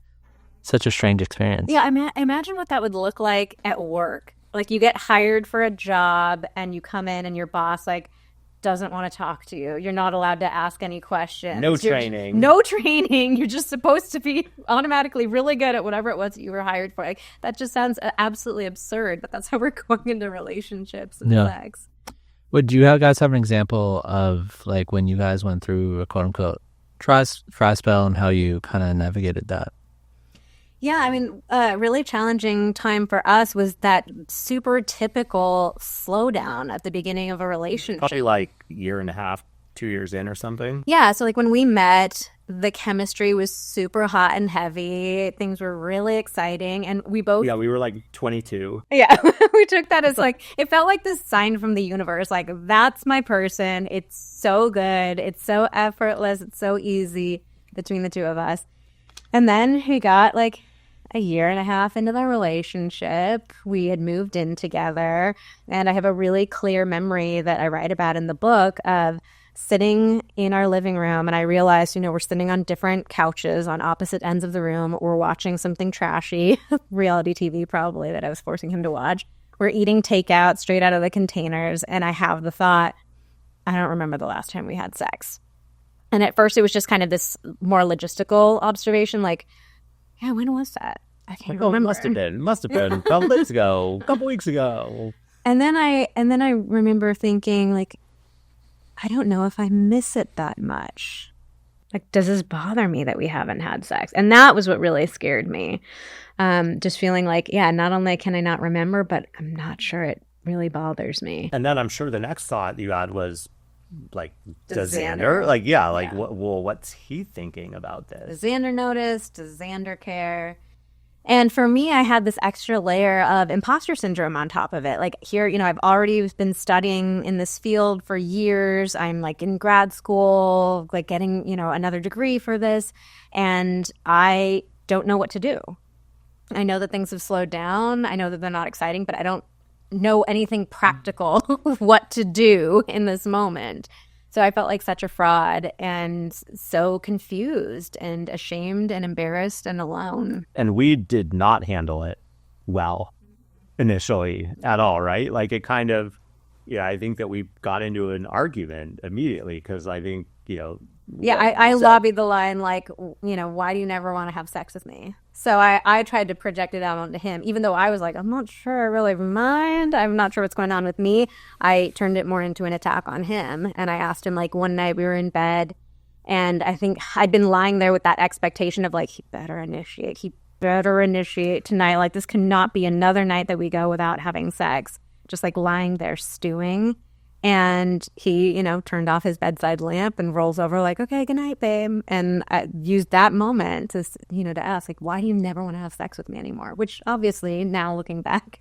such a strange experience. Yeah, imagine what that would look like at work. Like you get hired for a job and you come in and your boss like doesn't want to talk to you. You're not allowed to ask any questions. No training. You're just supposed to be automatically really good at whatever it was that you were hired for. Like, that just sounds absolutely absurd, but that's how we're going into relationships and sex. Would you guys have an example of like when you guys went through a quote unquote dry spell and how you kind of navigated that? Yeah, I mean, a really challenging time for us was that super typical slowdown at the beginning of a relationship. Probably like a year and a half, 2 years in or something. Yeah, so like when we met, the chemistry was super hot and heavy. Things were really exciting. And we both... Yeah, we were like 22. Yeah, we took that as like, it felt like this sign from the universe. Like, that's my person. It's so good. It's so effortless. It's so easy between the two of us. And then we got like a year and a half into the relationship. We had moved in together. And I have a really clear memory that I write about in the book of sitting in our living room. And I realized, we're sitting on different couches on opposite ends of the room. We're watching something trashy, reality TV probably, that I was forcing him to watch. We're eating takeout straight out of the containers. And I have the thought, I don't remember the last time we had sex. And at first it was just kind of this more logistical observation, like, yeah, when was that? I can't remember. Must have been a couple days ago, a couple weeks ago. And then I remember thinking, like, I don't know if I miss it that much. Like, does this bother me that we haven't had sex? And that was what really scared me. Just feeling like, yeah, not only can I not remember, but I'm not sure it really bothers me. And then I'm sure the next thought you had was, like, does Xander? Like, yeah, like, yeah. What's he thinking about this? Does Xander notice? Does Xander care? And for me, I had this extra layer of imposter syndrome on top of it. Like here, I've already been studying in this field for years. I'm like in grad school, like getting, another degree for this. And I don't know what to do. I know that things have slowed down. I know that they're not exciting, but I don't know anything practical what to do in this moment. So I felt like such a fraud and so confused and ashamed and embarrassed and alone. And we did not handle it well initially at all, right? Like it kind of, yeah, I think that we got into an argument immediately because I think, Yeah, I lobbied the line like, why do you never want to have sex with me? So I tried to project it out onto him, even though I was like, I'm not sure I really mind. I'm not sure what's going on with me. I turned it more into an attack on him. And I asked him, like, one night we were in bed, and I think I'd been lying there with that expectation of like, he better initiate. He better initiate tonight. Like, this cannot be another night that we go without having sex. Just like lying there stewing. And he, turned off his bedside lamp and rolls over like, okay, good night, babe. And I used that moment to, to ask, like, why do you never want to have sex with me anymore? Which obviously, now looking back,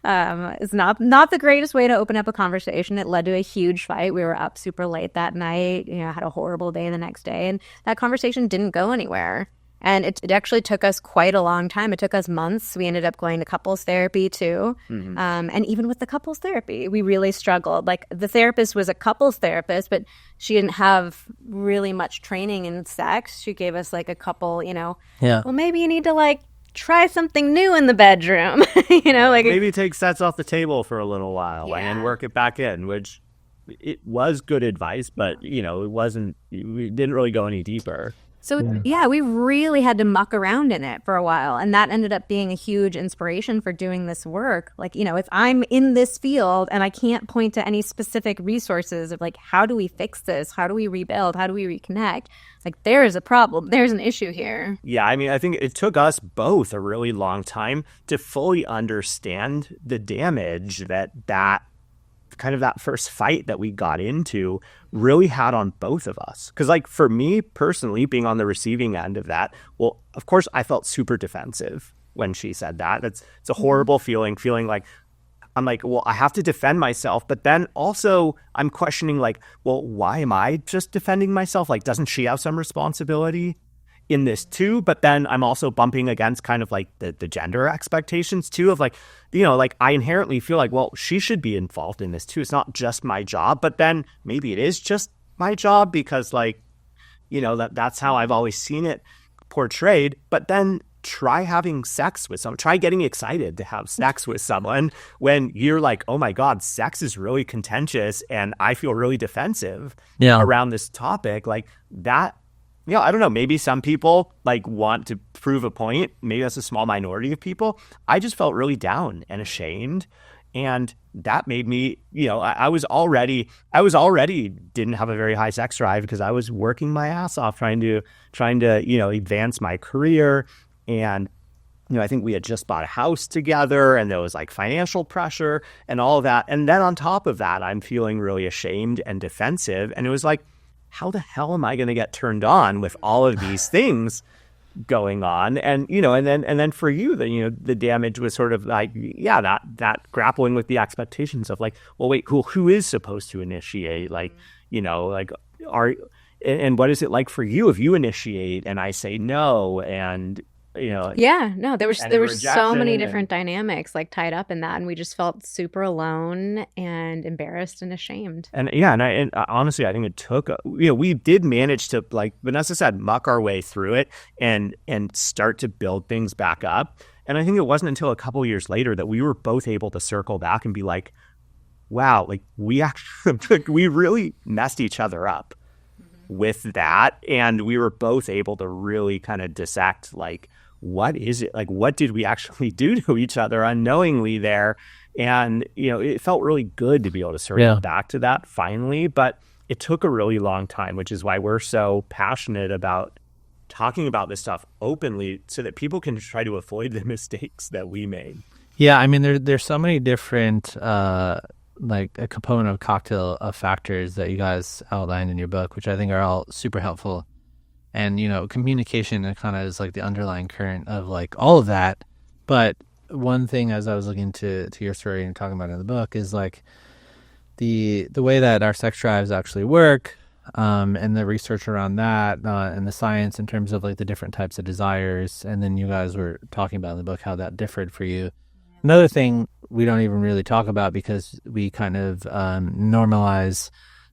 is not the greatest way to open up a conversation. It led to a huge fight. We were up super late that night, had a horrible day the next day. And that conversation didn't go anywhere. And it actually took us quite a long time. It took us months. We ended up going to couples therapy too. Mm-hmm. And even with the couples therapy, we really struggled. Like, the therapist was a couples therapist, but she didn't have really much training in sex. She gave us like a couple, well, maybe you need to like try something new in the bedroom, like maybe take sets off the table for a little while and work it back in, which it was good advice, but we didn't really go any deeper. So, we really had to muck around in it for a while. And that ended up being a huge inspiration for doing this work. Like, if I'm in this field and I can't point to any specific resources of like, how do we fix this? How do we rebuild? How do we reconnect? Like, there is a problem. There's an issue here. Yeah, I mean, I think it took us both a really long time to fully understand the damage that kind of that first fight that we got into really had on both of us. Because like for me personally, being on the receiving end of that, well, of course I felt super defensive when she said that. It's a horrible feeling like, I'm like, well, I have to defend myself. But then also I'm questioning like, well, why am I just defending myself? Like, doesn't she have some responsibility in this too? But then I'm also bumping against kind of like the gender expectations too of like, like I inherently feel like, well, she should be involved in this too. It's not just my job, but then maybe it is just my job because like, that's how I've always seen it portrayed. But then try having sex with someone, try getting excited to have sex with someone when you're like, oh my God, sex is really contentious and I feel really defensive around this topic. Like that, I don't know, maybe some people like want to prove a point. Maybe that's a small minority of people. I just felt really down and ashamed. And that made me, I was already didn't have a very high sex drive because I was working my ass off trying to, advance my career. And, I think we had just bought a house together and there was like financial pressure and all of that. And then on top of that, I'm feeling really ashamed and defensive. And it was like, how the hell am I going to get turned on with all of these things going on? And, and then for you, the damage was sort of like, that grappling with the expectations of like, well, wait, who is supposed to initiate? Like, and what is it like for you if you initiate and I say no? And, there were so many different dynamics like tied up in that, and we just felt super alone and embarrassed and ashamed. And and honestly, I think it took we did manage to, like Vanessa said, muck our way through it and start to build things back up. And I think it wasn't until a couple years later that we were both able to circle back and be like, wow, like we actually we really messed each other up with that, and we were both able to really kind of dissect like, what is it? Like, what did we actually do to each other unknowingly there? And, it felt really good to be able to circle back to that finally, but it took a really long time, which is why we're so passionate about talking about this stuff openly so that people can try to avoid the mistakes that we made. Yeah, I mean, there's so many different, like a component of cocktail of factors that you guys outlined in your book, which I think are all super helpful. And, communication kind of is like the underlying current of like all of that. But one thing, as I was looking to your story and talking about it in the book, is like the way that our sex drives actually work, and the research around that, and the science in terms of like the different types of desires. And then you guys were talking about in the book how that differed for you. Another thing we don't even really talk about because we kind of normalize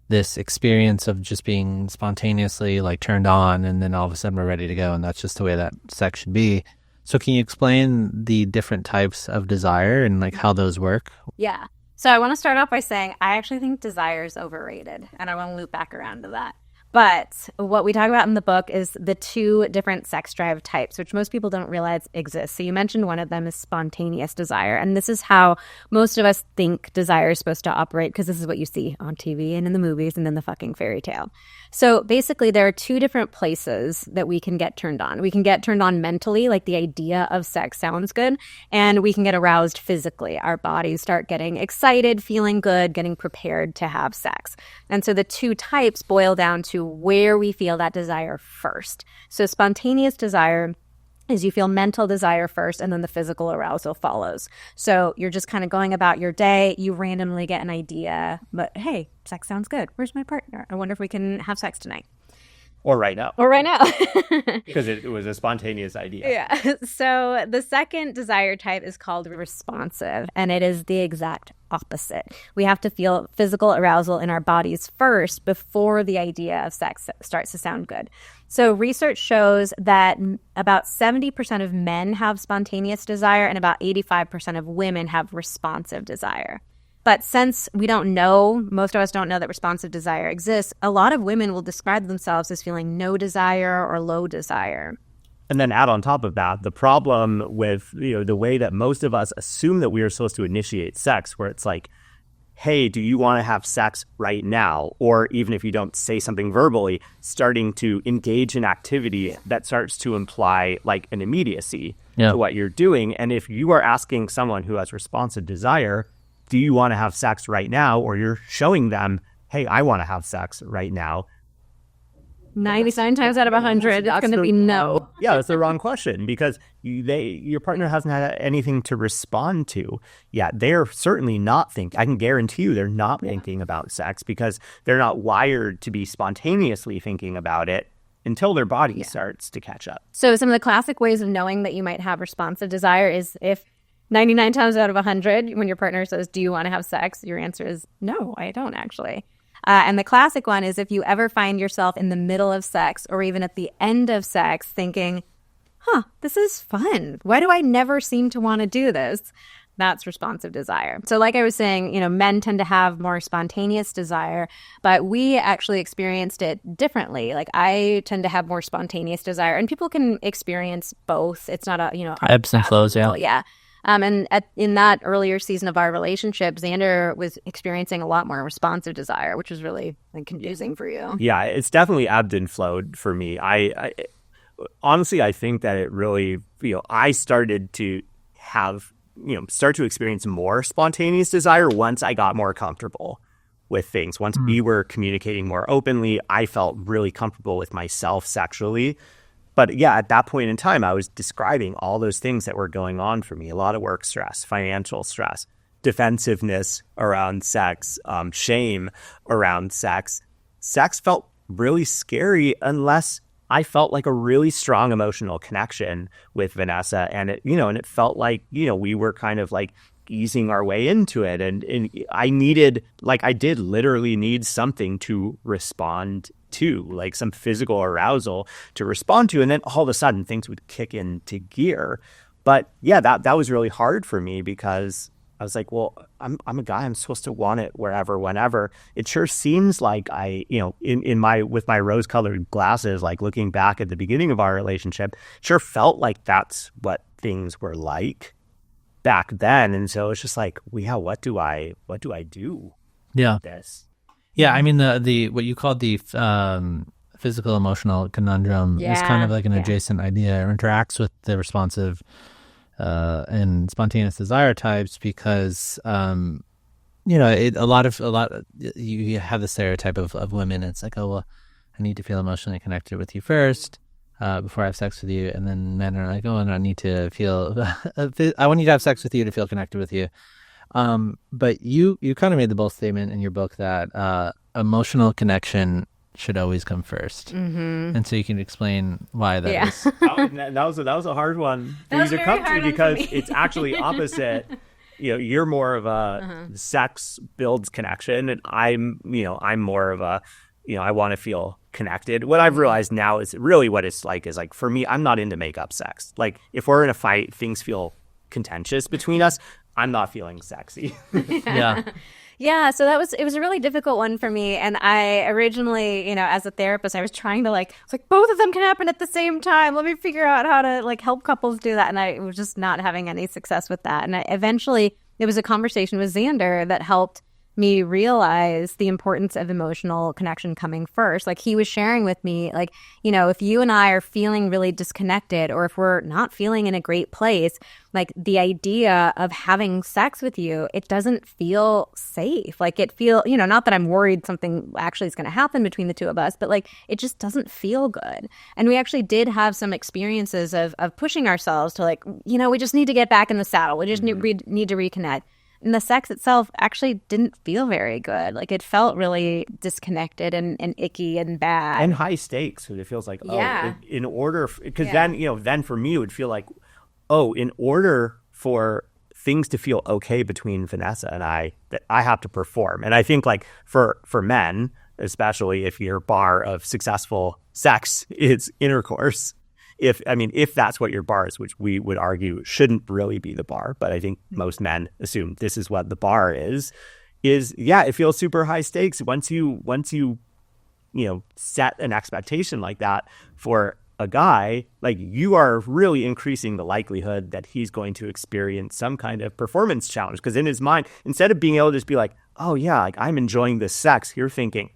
this experience of just being spontaneously like turned on and then all of a sudden we're ready to go, and that's just the way that sex should be. So can you explain the different types of desire and like how those work? Yeah. So I want to start off by saying I actually think desire is overrated, and I want to loop back around to that. But what we talk about in the book is the two different sex drive types, which most people don't realize exist. So you mentioned one of them is spontaneous desire. And this is how most of us think desire is supposed to operate, because this is what you see on TV and in the movies and in the fucking fairy tale. So basically, there are two different places that we can get turned on. We can get turned on mentally, like the idea of sex sounds good, and we can get aroused physically. Our bodies start getting excited, feeling good, getting prepared to have sex. And so the two types boil down to where we feel that desire first. So spontaneous desire is you feel mental desire first, and then the physical arousal follows. So you're just kind of going about your day. You randomly get an idea, but hey, sex sounds good. Where's my partner? I wonder if we can have sex tonight. Or right now. Or right now. Because it was a spontaneous idea. Yeah. So the second desire type is called responsive, and it is the exact opposite. We have to feel physical arousal in our bodies first before the idea of sex starts to sound good. So research shows that about 70% of men have spontaneous desire and about 85% of women have responsive desire. But since we don't know, most of us don't know that responsive desire exists, a lot of women will describe themselves as feeling no desire or low desire. And then add on top of that, the problem with, the way that most of us assume that we are supposed to initiate sex, where it's like, hey, do you want to have sex right now? Or even if you don't say something verbally, starting to engage in activity that starts to imply like an immediacy to what you're doing. And if you are asking someone who has responsive desire, do you want to have sex right now? Or you're showing them, hey, I want to have sex right now. 99 times out of 100, it's going to be no. Yeah, it's the wrong question, because your partner hasn't had anything to respond to yet. They're certainly not thinking. I can guarantee you they're not thinking about sex, because they're not wired to be spontaneously thinking about it until their body starts to catch up. So some of the classic ways of knowing that you might have responsive desire is if 99 times out of 100, when your partner says, do you want to have sex? Your answer is, no, I don't actually. And the classic one is if you ever find yourself in the middle of sex or even at the end of sex thinking, this is fun. Why do I never seem to want to do this? That's responsive desire. So like I was saying, men tend to have more spontaneous desire, but we actually experienced it differently. Like I tend to have more spontaneous desire, and people can experience both. It's not ebbs and flows, Yeah. And in that earlier season of our relationship, Xander was experiencing a lot more responsive desire, which was really confusing for you. Yeah, it's definitely ebbed and flowed for me. I honestly, I think that it really, I started to have, start to experience more spontaneous desire once I got more comfortable with things. Once we were communicating more openly, I felt really comfortable with myself sexually. But yeah, at that point in time, I was describing all those things that were going on for me. A lot of work stress, financial stress, defensiveness around sex, shame around sex. Sex felt really scary unless I felt like a really strong emotional connection with Vanessa. And it felt like, we were kind of like easing our way into it. And I did literally need something to respond to, like some physical arousal to respond to. And then all of a sudden things would kick into gear. But yeah, that was really hard for me, because I was like, well, I'm a guy. I'm supposed to want it wherever, whenever. It sure seems like I, with my rose-colored glasses, like looking back at the beginning of our relationship, sure felt like that's what things were like back then. And so it's just like, what do I do? Yeah. With this? Yeah, I mean the what you called the physical emotional conundrum is kind of like an adjacent idea. It interacts with the responsive and spontaneous desire types, because you have the stereotype of women. It's like, oh well, I need to feel emotionally connected with you first before I have sex with you, and then men are like, oh, and I need to feel I want you to have sex with you to feel connected with you. But you kind of made the bold statement in your book that emotional connection should always come first. And so you can explain why that is. That was a hard one for you to come to, because it's actually opposite. You're more of a sex builds connection, and I'm more of a, I want to feel connected. What I've realized now is really what it's like is like, for me, I'm not into makeup sex. Like if we're in a fight, things feel contentious between us, I'm not feeling sexy. Yeah, so it was a really difficult one for me. And I originally, as a therapist, I was trying to both of them can happen at the same time. Let me figure out how to help couples do that. And I was just not having any success with that. And eventually it was a conversation with Xander that helped me realize the importance of emotional connection coming first. He was sharing with me, if you and I are feeling really disconnected, or if we're not feeling in a great place, the idea of having sex with you, it doesn't feel safe. Not that I'm worried something actually is going to happen between the two of us, but it just doesn't feel good. And we actually did have some experiences of pushing ourselves to we just need to get back in the saddle. We just need to reconnect. And the sex itself actually didn't feel very good. It felt really disconnected and icky and bad. And high stakes. It feels like, in order, because then for me, it would feel like, in order for things to feel okay between Vanessa and I, that I have to perform. And I think for men, especially if your bar of successful sex is intercourse, if that's what your bar is, which we would argue shouldn't really be the bar, but I think most men assume this is what the bar is it feels super high stakes once you set an expectation like that for a guy. You are really increasing the likelihood that he's going to experience some kind of performance challenge, because in his mind, instead of being able to just be I'm enjoying this sex, you're thinking,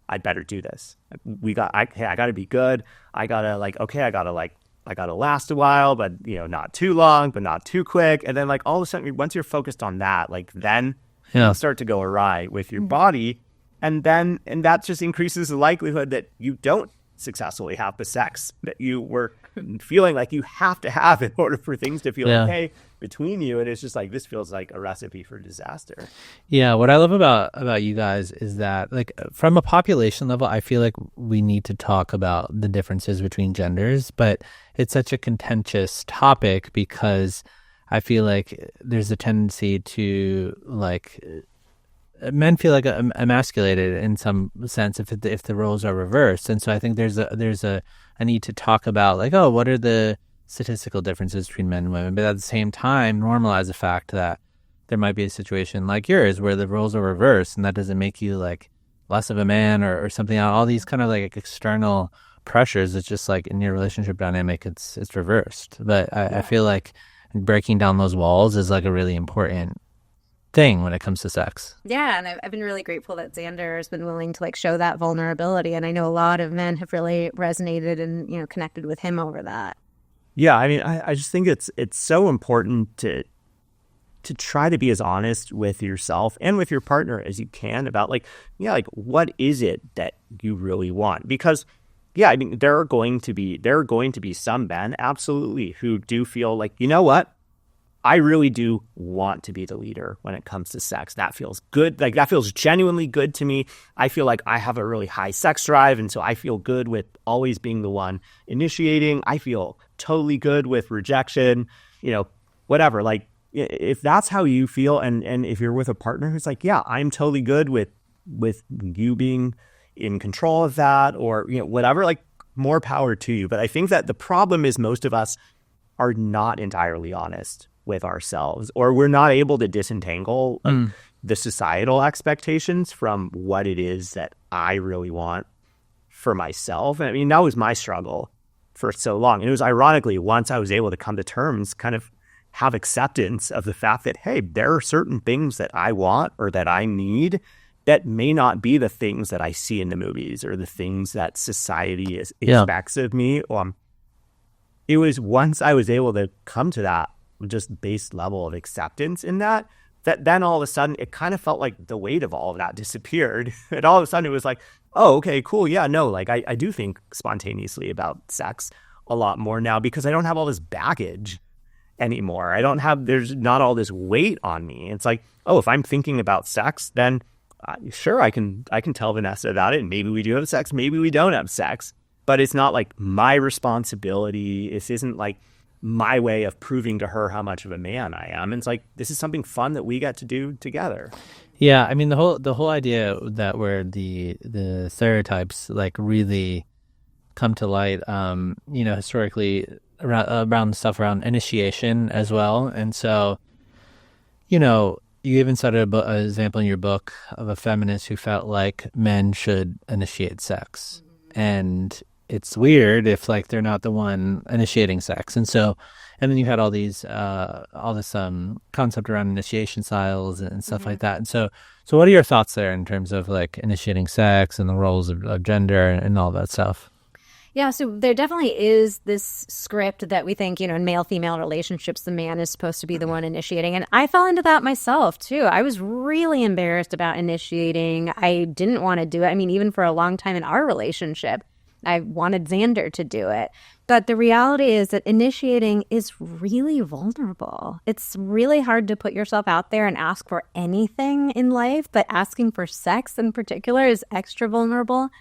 I'd better do this. I got to be good. I gotta I gotta last a while, but not too long, but not too quick. And then all of a sudden, once you're focused on that, then you start to go awry with your body, and that just increases the likelihood that you don't successfully have the sex that you were feeling like you have to have in order for things to feel okay between you. And it's just this feels like a recipe for disaster. Yeah, what I love about you guys is that from a population level, I feel like we need to talk about the differences between genders, but it's such a contentious topic because I feel like there's a tendency to men feel emasculated in some sense if the roles are reversed. And so I think there's a need to talk about what are the statistical differences between men and women, but at the same time normalize the fact that there might be a situation like yours where the roles are reversed, and that doesn't make you less of a man or something. All these kind of external pressures, it's just in your relationship dynamic, it's reversed. But I feel like breaking down those walls is a really important thing when it comes to sex. Yeah, and I've been really grateful that Xander has been willing to show that vulnerability, and I know a lot of men have really resonated and connected with him over that. Yeah, I just think it's so important to try to be as honest with yourself and with your partner as you can about what is it that you really want? Because there are going to be some men, absolutely, who do feel you know what? I really do want to be the leader when it comes to sex. That feels good. That feels genuinely good to me. I feel like I have a really high sex drive, and so I feel good with always being the one initiating. I feel totally good with rejection, whatever. If that's how you feel, and if you're with a partner who's I'm totally good with you being in control of that, or whatever, more power to you. But I think that the problem is most of us are not entirely honest with ourselves, or we're not able to disentangle the societal expectations from what it is that I really want for myself. And that was my struggle for so long. And it was ironically, once I was able to come to terms, kind of have acceptance of the fact that, hey, there are certain things that I want or that I need that may not be the things that I see in the movies or the things that society expects of me. It was once I was able to come to that just base level of acceptance in that then all of a sudden it kind of felt like the weight of all of that disappeared. And all of a sudden it was oh, okay, cool. Yeah, no, I do think spontaneously about sex a lot more now because I don't have all this baggage anymore. There's not all this weight on me. It's oh, if I'm thinking about sex, then sure, I can tell Vanessa about it, and maybe we do have sex, maybe we don't have sex, but it's not like my responsibility. This isn't like my way of proving to her how much of a man I am. And it's like, this is something fun that we get to do together. Yeah, I mean the whole idea that where the stereotypes like really come to light, historically around stuff around initiation as well. And so, you even cited an example in your book of a feminist who felt like men should initiate sex. And it's weird if like they're not the one initiating sex. And then you had all this concept around initiation styles and stuff like that. And so what are your thoughts there in terms of like initiating sex and the roles of gender and all that stuff? Yeah, so there definitely is this script that we think, in male-female relationships, the man is supposed to be the one initiating. And I fell into that myself, too. I was really embarrassed about initiating. I didn't want to do it. I mean, even for a long time in our relationship, I wanted Xander to do it. But the reality is that initiating is really vulnerable. It's really hard to put yourself out there and ask for anything in life, but asking for sex in particular is extra vulnerable.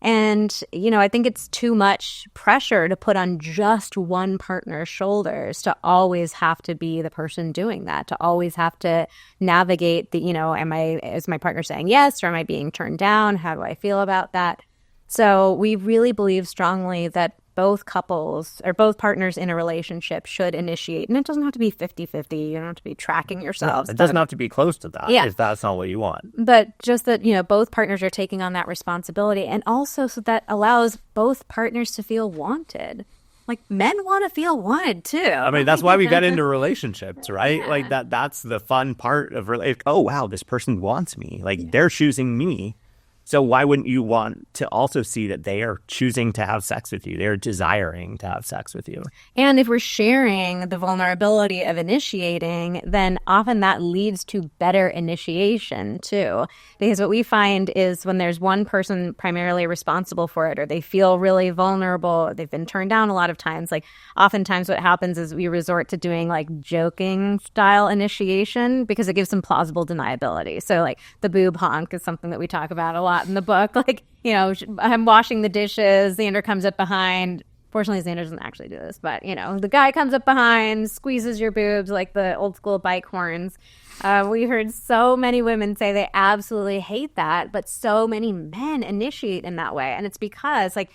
And, I think it's too much pressure to put on just one partner's shoulders to always have to be the person doing that, to always have to navigate is my partner saying yes, or am I being turned down? How do I feel about that? So we really believe strongly that both couples or both partners in a relationship should initiate. And it doesn't have to be 50-50. You don't have to be tracking yourselves. It doesn't have to be close to that if that's not what you want. But just that, both partners are taking on that responsibility. And also so that allows both partners to feel wanted. Like men want to feel wanted too. I mean, that's why we get into relationships, right? Yeah. Like that's the fun part of oh, wow, this person wants me. Like they're choosing me. So why wouldn't you want to also see that they are choosing to have sex with you? They're desiring to have sex with you. And if we're sharing the vulnerability of initiating, then often that leads to better initiation too. Because what we find is when there's one person primarily responsible for it, or they feel really vulnerable, they've been turned down a lot of times. Like oftentimes what happens is we resort to doing like joking style initiation because it gives some plausible deniability. So like the boob honk is something that we talk about a lot in the book. Like, I'm washing the dishes, Xander comes up behind. Fortunately, Xander doesn't actually do this, but, the guy comes up behind, squeezes your boobs like the old school bike horns. We heard so many women say they absolutely hate that, but so many men initiate in that way. And it's because, like,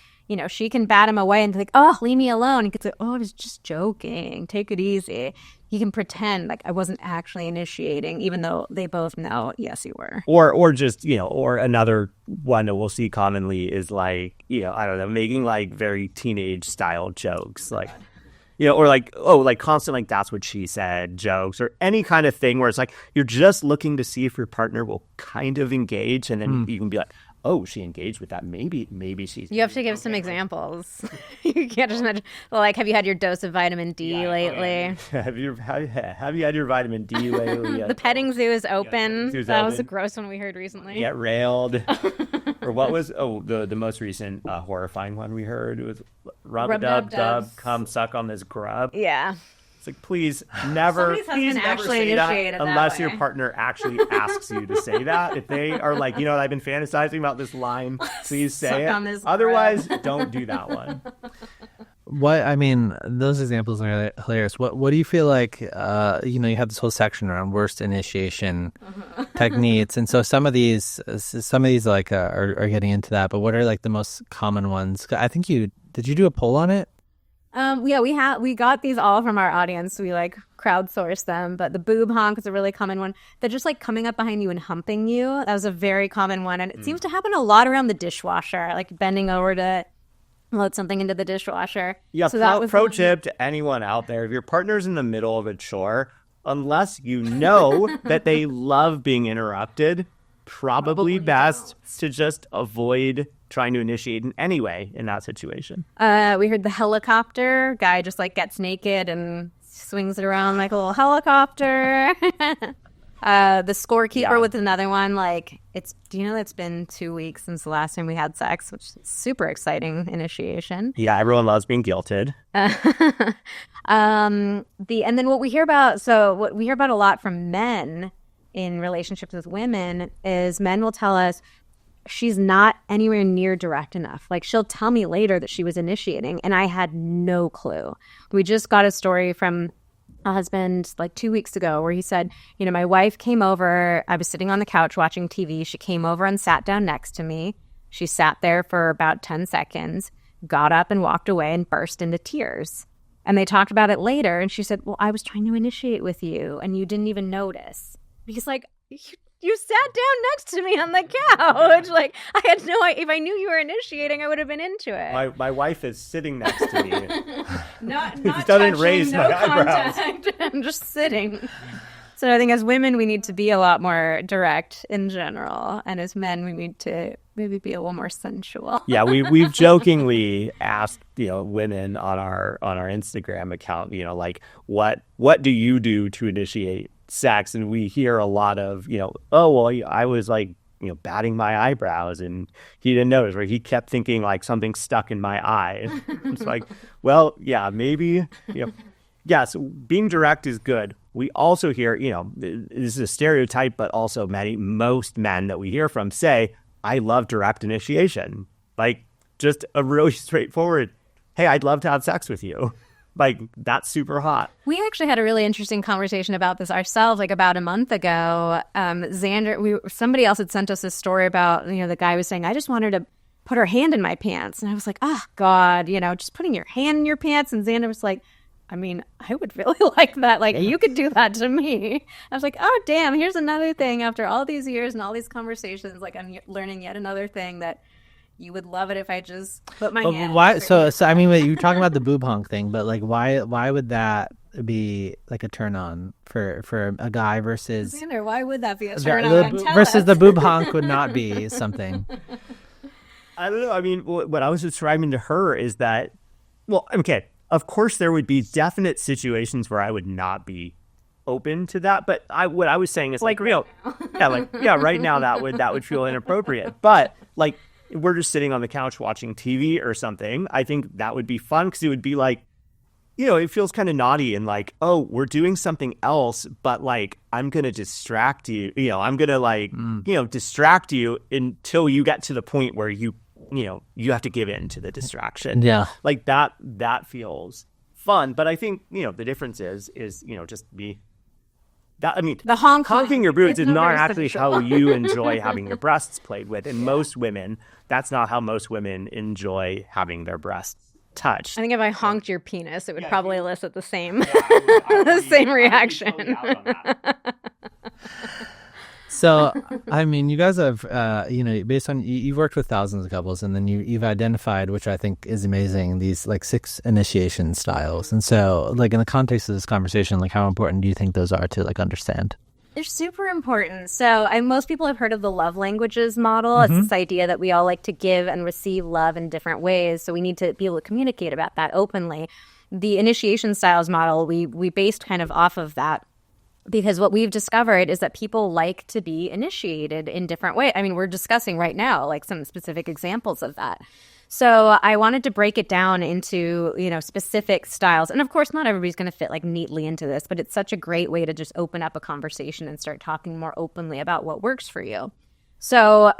she can bat him away and be like, oh, leave me alone. He could say, oh, I was just joking. Take it easy. He can pretend like I wasn't actually initiating, even though they both know, yes, you were. Or just, or another one that we'll see commonly is like, I don't know, making like very teenage style jokes. Like, or like, oh, like constant, like that's what she said jokes, or any kind of thing where it's like, you're just looking to see if your partner will kind of engage. And then you can be like, oh, she engaged with that. Maybe she's... You have to give some examples. You can't just imagine, like, have you had your dose of vitamin D lately? Have you had your vitamin D lately? The petting zoo is open. That was a gross one we heard recently. Get railed. Or what was, the most recent horrifying one we heard? It was rub-a-dub-dub, come suck on this grub. Yeah. It's like, please never say that unless your partner actually asks you to say that. If they are like, I've been fantasizing about this line, please say it. Otherwise, don't do that one. Those examples are hilarious. What do you feel like, you have this whole section around worst initiation techniques. And so some of these like are getting into that, but what are like the most common ones? I think did you do a poll on it? Yeah, we got these all from our audience. We like crowdsourced them, but the boob honk is a really common one. They're just like coming up behind you and humping you. That was a very common one, and it seems to happen a lot around the dishwasher, like bending over to load something into the dishwasher. Yeah, so pro tip to anyone out there: if your partner's in the middle of a chore, unless you know that they love being interrupted, probably best to just avoid trying to initiate in any way in that situation. We heard the helicopter guy just like gets naked and swings it around like a little helicopter. The scorekeeper with another one. Like, do you know it's been 2 weeks since the last time we had sex, which is super exciting initiation. Yeah, everyone loves being guilted. And then what we hear about a lot from men in relationships with women is men will tell us she's not anywhere near direct enough. Like she'll tell me later that she was initiating and I had no clue. We just got a story from a husband like 2 weeks ago where he said, my wife came over. I was sitting on the couch watching TV. She came over and sat down next to me. She sat there for about 10 seconds, got up and walked away and burst into tears. And they talked about it later. And she said, well, I was trying to initiate with you and you didn't even notice. He's like, you sat down next to me on the couch. Like, I had no idea. If I knew you were initiating, I would have been into it. My wife is sitting next to me. not doesn't touching, raise no my eyebrows. contact. I'm just sitting. So I think as women, we need to be a lot more direct in general. And as men, we need to maybe be a little more sensual. Yeah, we've jokingly asked, women on our Instagram account, like, what do you do to initiate sex? And we hear a lot of, oh, well, I was like, batting my eyebrows and he didn't notice, or he kept thinking like something stuck in my eye. It's like, well, yeah, maybe, yes, being direct is good. We also hear, this is a stereotype, but also most men that we hear from say, I love direct initiation. Like just a really straightforward, hey, I'd love to have sex with you. Like, that's super hot. We actually had a really interesting conversation about this ourselves, like about a month ago. Xander, somebody else had sent us a story about, the guy was saying, I just wanted to put her hand in my pants. And I was like, oh, God, just putting your hand in your pants. And Xander was like, I mean, I would really like that. Like, you could do that to me. I was like, oh, damn, here's another thing after all these years and all these conversations. Like, I'm learning yet another thing that you would love it if I just put my hand. Why? So I mean, you're talking about the boob honk thing, but like, why would that be like a turn on for a guy versus Xander? Why would that be a turn on? Versus the boob honk would not be something. I don't know. I mean, what I was describing to her is that, well, okay, of course there would be definite situations where I would not be open to that, but what I was saying is like real, right now that would feel inappropriate, but like. We're just sitting on the couch watching TV or something, I think that would be fun because it would be like, it feels kind of naughty and like, oh, we're doing something else, but like, I'm going to distract you. I'm going to like, distract you until you get to the point where you have to give in to the distraction. Yeah. Like that feels fun. But I think, the difference is, just be. That, I mean, the honking your boobs is not actually sensual. how you enjoy having your breasts played with. And most women, that's not how most women enjoy having their breasts touched. I think if I honked your penis, it would probably elicit the same, the same reaction. So, I mean, you guys have, based on, you've worked with thousands of couples and then you've identified, which I think is amazing, these like 6 initiation styles. And so, like in the context of this conversation, like how important do you think those are to like understand? They're super important. So most people have heard of the love languages model. It's this idea that we all like to give and receive love in different ways. So we need to be able to communicate about that openly. The initiation styles model, we based kind of off of that. Because what we've discovered is that people like to be initiated in different ways. I mean, we're discussing right now, like some specific examples of that. So I wanted to break it down into, specific styles. And of course, not everybody's going to fit like neatly into this, but it's such a great way to just open up a conversation and start talking more openly about what works for you. So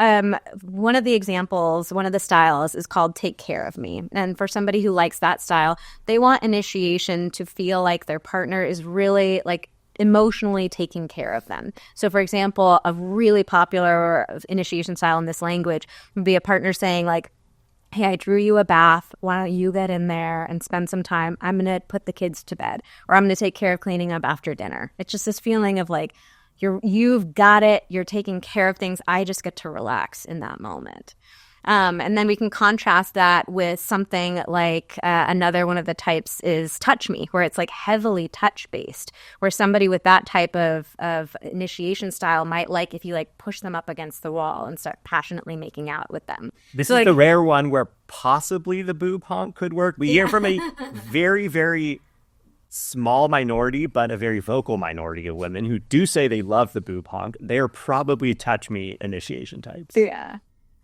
one of the examples, one of the styles is called Take Care of Me. And for somebody who likes that style, they want initiation to feel like their partner is really like emotionally taking care of them. So for example, a really popular initiation style in this language would be a partner saying like, hey, I drew you a bath. Why don't you get in there and spend some time? I'm going to put the kids to bed, or I'm going to take care of cleaning up after dinner. It's just this feeling of like, you've got it. You're taking care of things. I just get to relax in that moment. And then we can contrast that with something like another one of the types is touch me, where it's like heavily touch based, where somebody with that type of initiation style might like if you like push them up against the wall and start passionately making out with them. This is the rare one where possibly the boob honk could work. We hear from a very, very small minority, but a very vocal minority of women who do say they love the boob honk. They are probably touch me initiation types. Yeah.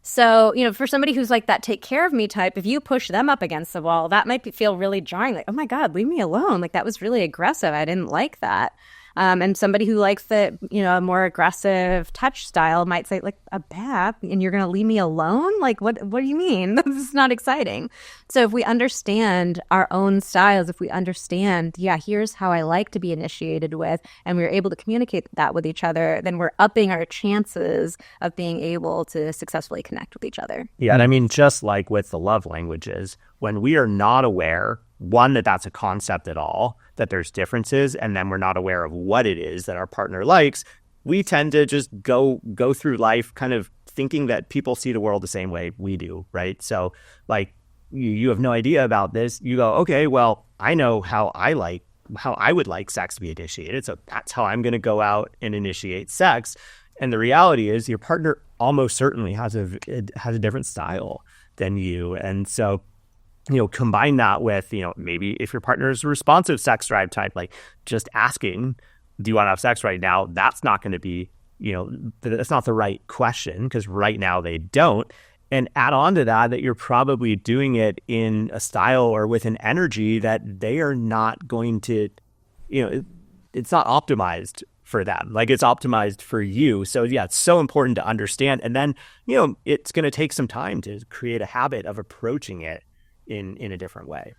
So, for somebody who's like that take care of me type, if you push them up against the wall, that might feel really jarring. Like, oh my God, leave me alone. Like that was really aggressive. I didn't like that. And somebody who likes the, a more aggressive touch style might say like, a bath and you're going to leave me alone? Like, what do you mean? This is not exciting. So if we understand our own styles, if we understand, here's how I like to be initiated with, and we're able to communicate that with each other, then we're upping our chances of being able to successfully connect with each other. Yeah. And I mean, just like with the love languages, when we are not aware, one, that that's a concept at all, that there's differences, and then we're not aware of what it is that our partner likes, we tend to just go through life kind of thinking that people see the world the same way we do, right? So like you have no idea about this. You go, okay, well, I know how I would like sex to be initiated. So that's how I'm going to go out and initiate sex. And the reality is your partner almost certainly has a different style than you. And so, combine that with, maybe if your partner is a responsive sex drive type, like just asking, do you want to have sex right now? That's not going to be, that's not the right question, because right now they don't. And add on to that you're probably doing it in a style or with an energy that they are not going to, it's not optimized for them. Like it's optimized for you. So yeah, it's so important to understand. And then, it's going to take some time to create a habit of approaching it in a different way.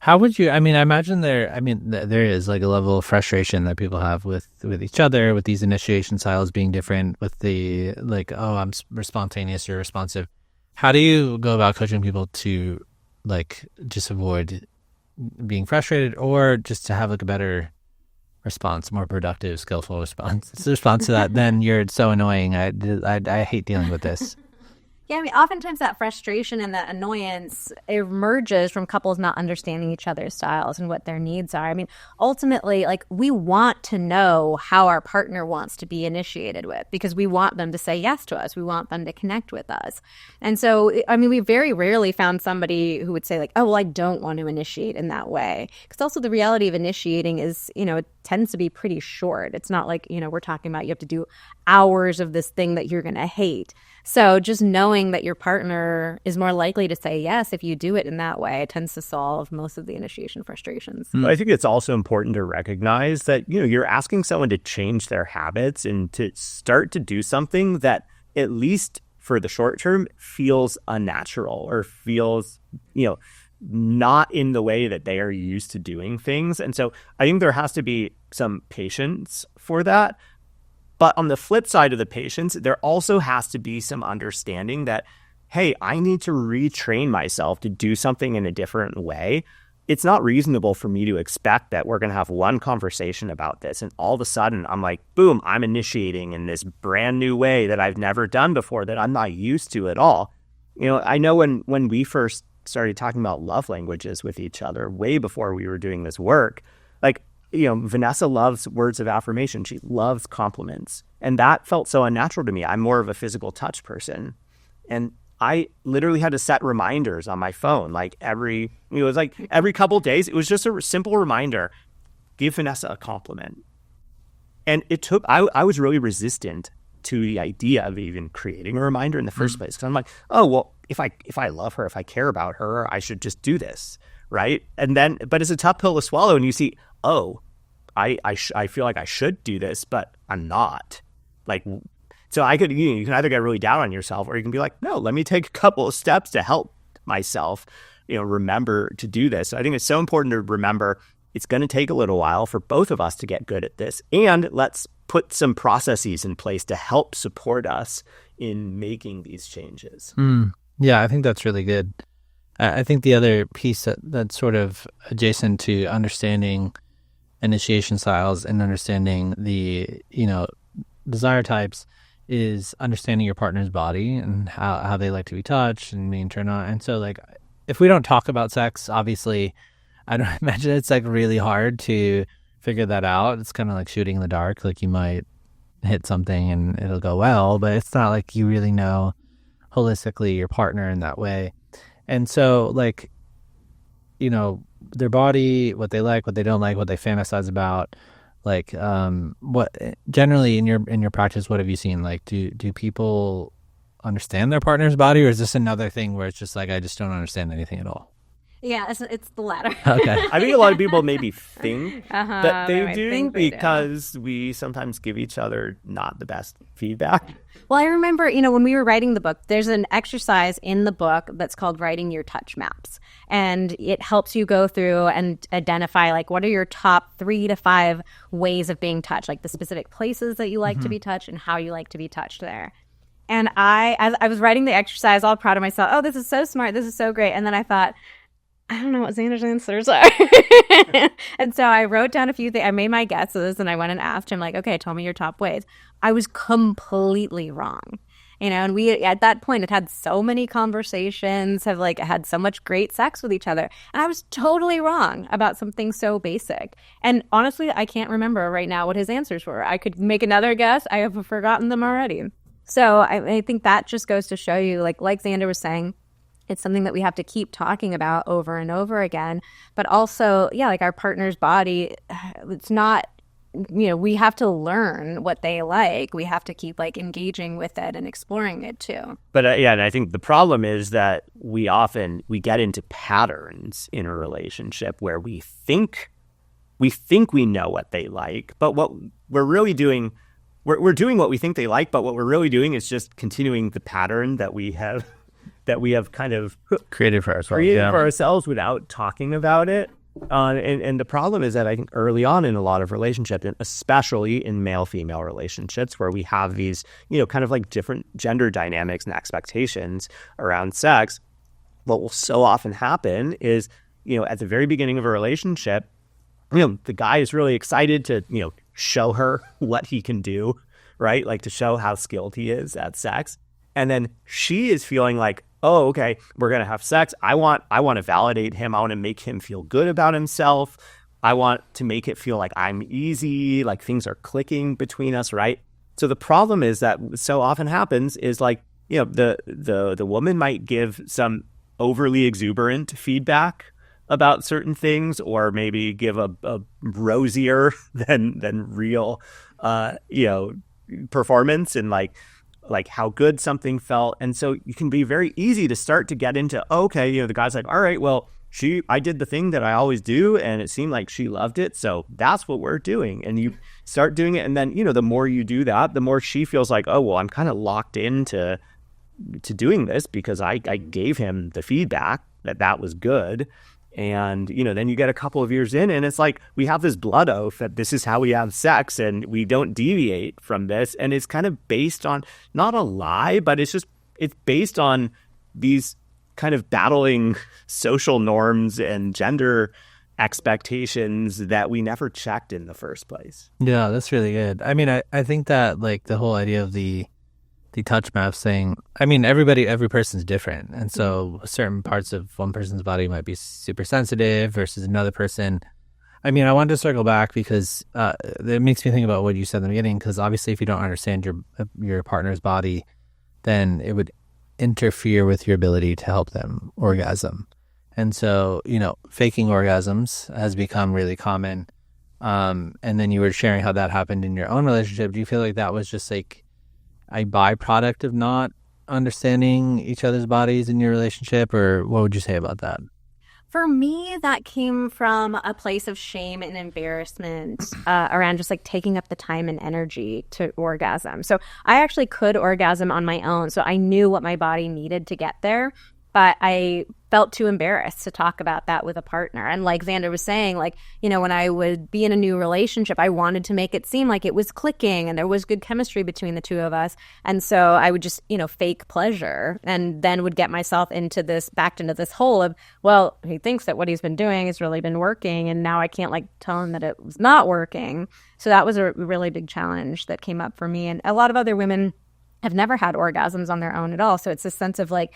How would you, I imagine there is like a level of frustration that people have with each other, with these initiation styles being different, with the like, oh, I'm spontaneous, you're responsive. How do you go about coaching people to like just avoid being frustrated, or just to have like a better response, more productive, skillful response to that? Then you're so annoying. I hate dealing with this. Yeah, oftentimes that frustration and that annoyance emerges from couples not understanding each other's styles and what their needs are. Ultimately, like we want to know how our partner wants to be initiated with, because we want them to say yes to us. We want them to connect with us. And so, we very rarely found somebody who would say like, oh, well, I don't want to initiate in that way. Because also the reality of initiating is, it tends to be pretty short. It's not like, we're talking about you have to do hours of this thing that you're going to hate. So just knowing that your partner is more likely to say yes if you do it in that way, it tends to solve most of the initiation frustrations. I think it's also important to recognize that, you're asking someone to change their habits and to start to do something that, at least for the short term, feels unnatural or feels, not in the way that they are used to doing things. And so I think there has to be some patience for that. But on the flip side of the patience, there also has to be some understanding that, hey, I need to retrain myself to do something in a different way. It's not reasonable for me to expect that we're going to have one conversation about this, and all of a sudden I'm like, boom, I'm initiating in this brand new way that I've never done before, that I'm not used to at all. I know when we first started talking about love languages with each other, way before we were doing this work, like, Vanessa loves words of affirmation. She loves compliments. And that felt so unnatural to me. I'm more of a physical touch person. And I literally had to set reminders on my phone, like every couple of days. It was just a simple reminder, give Vanessa a compliment. And I was really resistant to the idea of even creating a reminder in the first place. Because I'm like, oh, well, if I love her, if I care about her, I should just do this. Right. And then, but it's a tough pill to swallow. And you see, oh, I feel like I should do this, but I'm not. Like, so you can either get really down on yourself, or you can be like, no, let me take a couple of steps to help myself, remember to do this. So I think it's so important to remember it's going to take a little while for both of us to get good at this. And let's put some processes in place to help support us in making these changes. Yeah, I think that's really good. I think the other piece that's sort of adjacent to understanding initiation styles and understanding the, desire types is understanding your partner's body and how they like to be touched and being turned on. And so, like, if we don't talk about sex, obviously, I don't imagine it's like really hard to figure that out. It's kind of like shooting in the dark. Like you might hit something and it'll go well, but it's not like you really know holistically your partner in that way. And so, like, their body, what they like, what they don't like, what they fantasize about, like, what generally in your practice, what have you seen? Like, do people understand their partner's body, or is this another thing where it's just like, I just don't understand anything at all? Yeah, it's the latter. Okay. I think a lot of people maybe think that they they might do think they do. because we sometimes give each other not the best feedback. Well, I remember, when we were writing the book, there's an exercise in the book that's called writing your touch maps. And it helps you go through and identify, like, what are your top 3 to 5 ways of being touched, like the specific places that you like to be touched and how you like to be touched there. And as I was writing the exercise, all proud of myself, oh, this is so smart, this is so great. And then I thought, I don't know what Xander's answers are. And so I wrote down a few things. I made my guesses and I went and asked him, like, okay, tell me your top ways. I was completely wrong. And we, at that point, had had so many conversations, have like had so much great sex with each other. And I was totally wrong about something so basic. And honestly, I can't remember right now what his answers were. I could make another guess. I have forgotten them already. So I think that just goes to show you, like Xander was saying, it's something that we have to keep talking about over and over again. But also, yeah, like our partner's body, it's not, we have to learn what they like. We have to keep like engaging with it and exploring it too. But yeah, and I think the problem is that we get into patterns in a relationship where we think we know what they like, but what we're really doing, we're doing what we think they like, but what we're really doing is just continuing the pattern that we have kind of Created for ourselves. Without talking about it. And the problem is that I think early on in a lot of relationships, and especially in male-female relationships where we have these, kind of like different gender dynamics and expectations around sex, what will so often happen is, at the very beginning of a relationship, the guy is really excited to, show her what he can do, right? Like to show how skilled he is at sex. And then she is feeling like, oh, okay, we're going to have sex. I want to validate him. I want to make him feel good about himself. I want to make it feel like I'm easy, like things are clicking between us, right? So the problem is that so often happens is like, the woman might give some overly exuberant feedback about certain things, or maybe give a rosier than real, performance and like how good something felt. And so you can be very easy to start to get into, okay, the guy's like, all right, well, I did the thing that I always do and it seemed like she loved it, so that's what we're doing. And you start doing it, and then the more you do that, the more she feels like, oh, well, I'm kind of locked into doing this because I gave him the feedback that was good. And, then you get a couple of years in and it's like we have this blood oath that this is how we have sex and we don't deviate from this. And it's kind of based on not a lie, but it's based on these kind of battling social norms and gender expectations that we never checked in the first place. Yeah, that's really good. I mean, I think that like the whole idea of the touch maps thing, I mean, every person's different. And so certain parts of one person's body might be super sensitive versus another person. I mean, I wanted to circle back because it makes me think about what you said in the beginning, because obviously if you don't understand your partner's body, then it would interfere with your ability to help them orgasm. And so, faking orgasms has become really common. And then you were sharing how that happened in your own relationship. Do you feel like that was just like a byproduct of not understanding each other's bodies in your relationship, or what would you say about that? For me, that came from a place of shame and embarrassment around just like taking up the time and energy to orgasm. So I actually could orgasm on my own. So I knew what my body needed to get there, but I felt too embarrassed to talk about that with a partner. And like Xander was saying, like, when I would be in a new relationship, I wanted to make it seem like it was clicking and there was good chemistry between the two of us. And so I would just, fake pleasure, and then would get myself backed into this hole of, well, he thinks that what he's been doing has really been working, and now I can't like tell him that it was not working. So that was a really big challenge that came up for me. And a lot of other women have never had orgasms on their own at all. So it's a sense of like,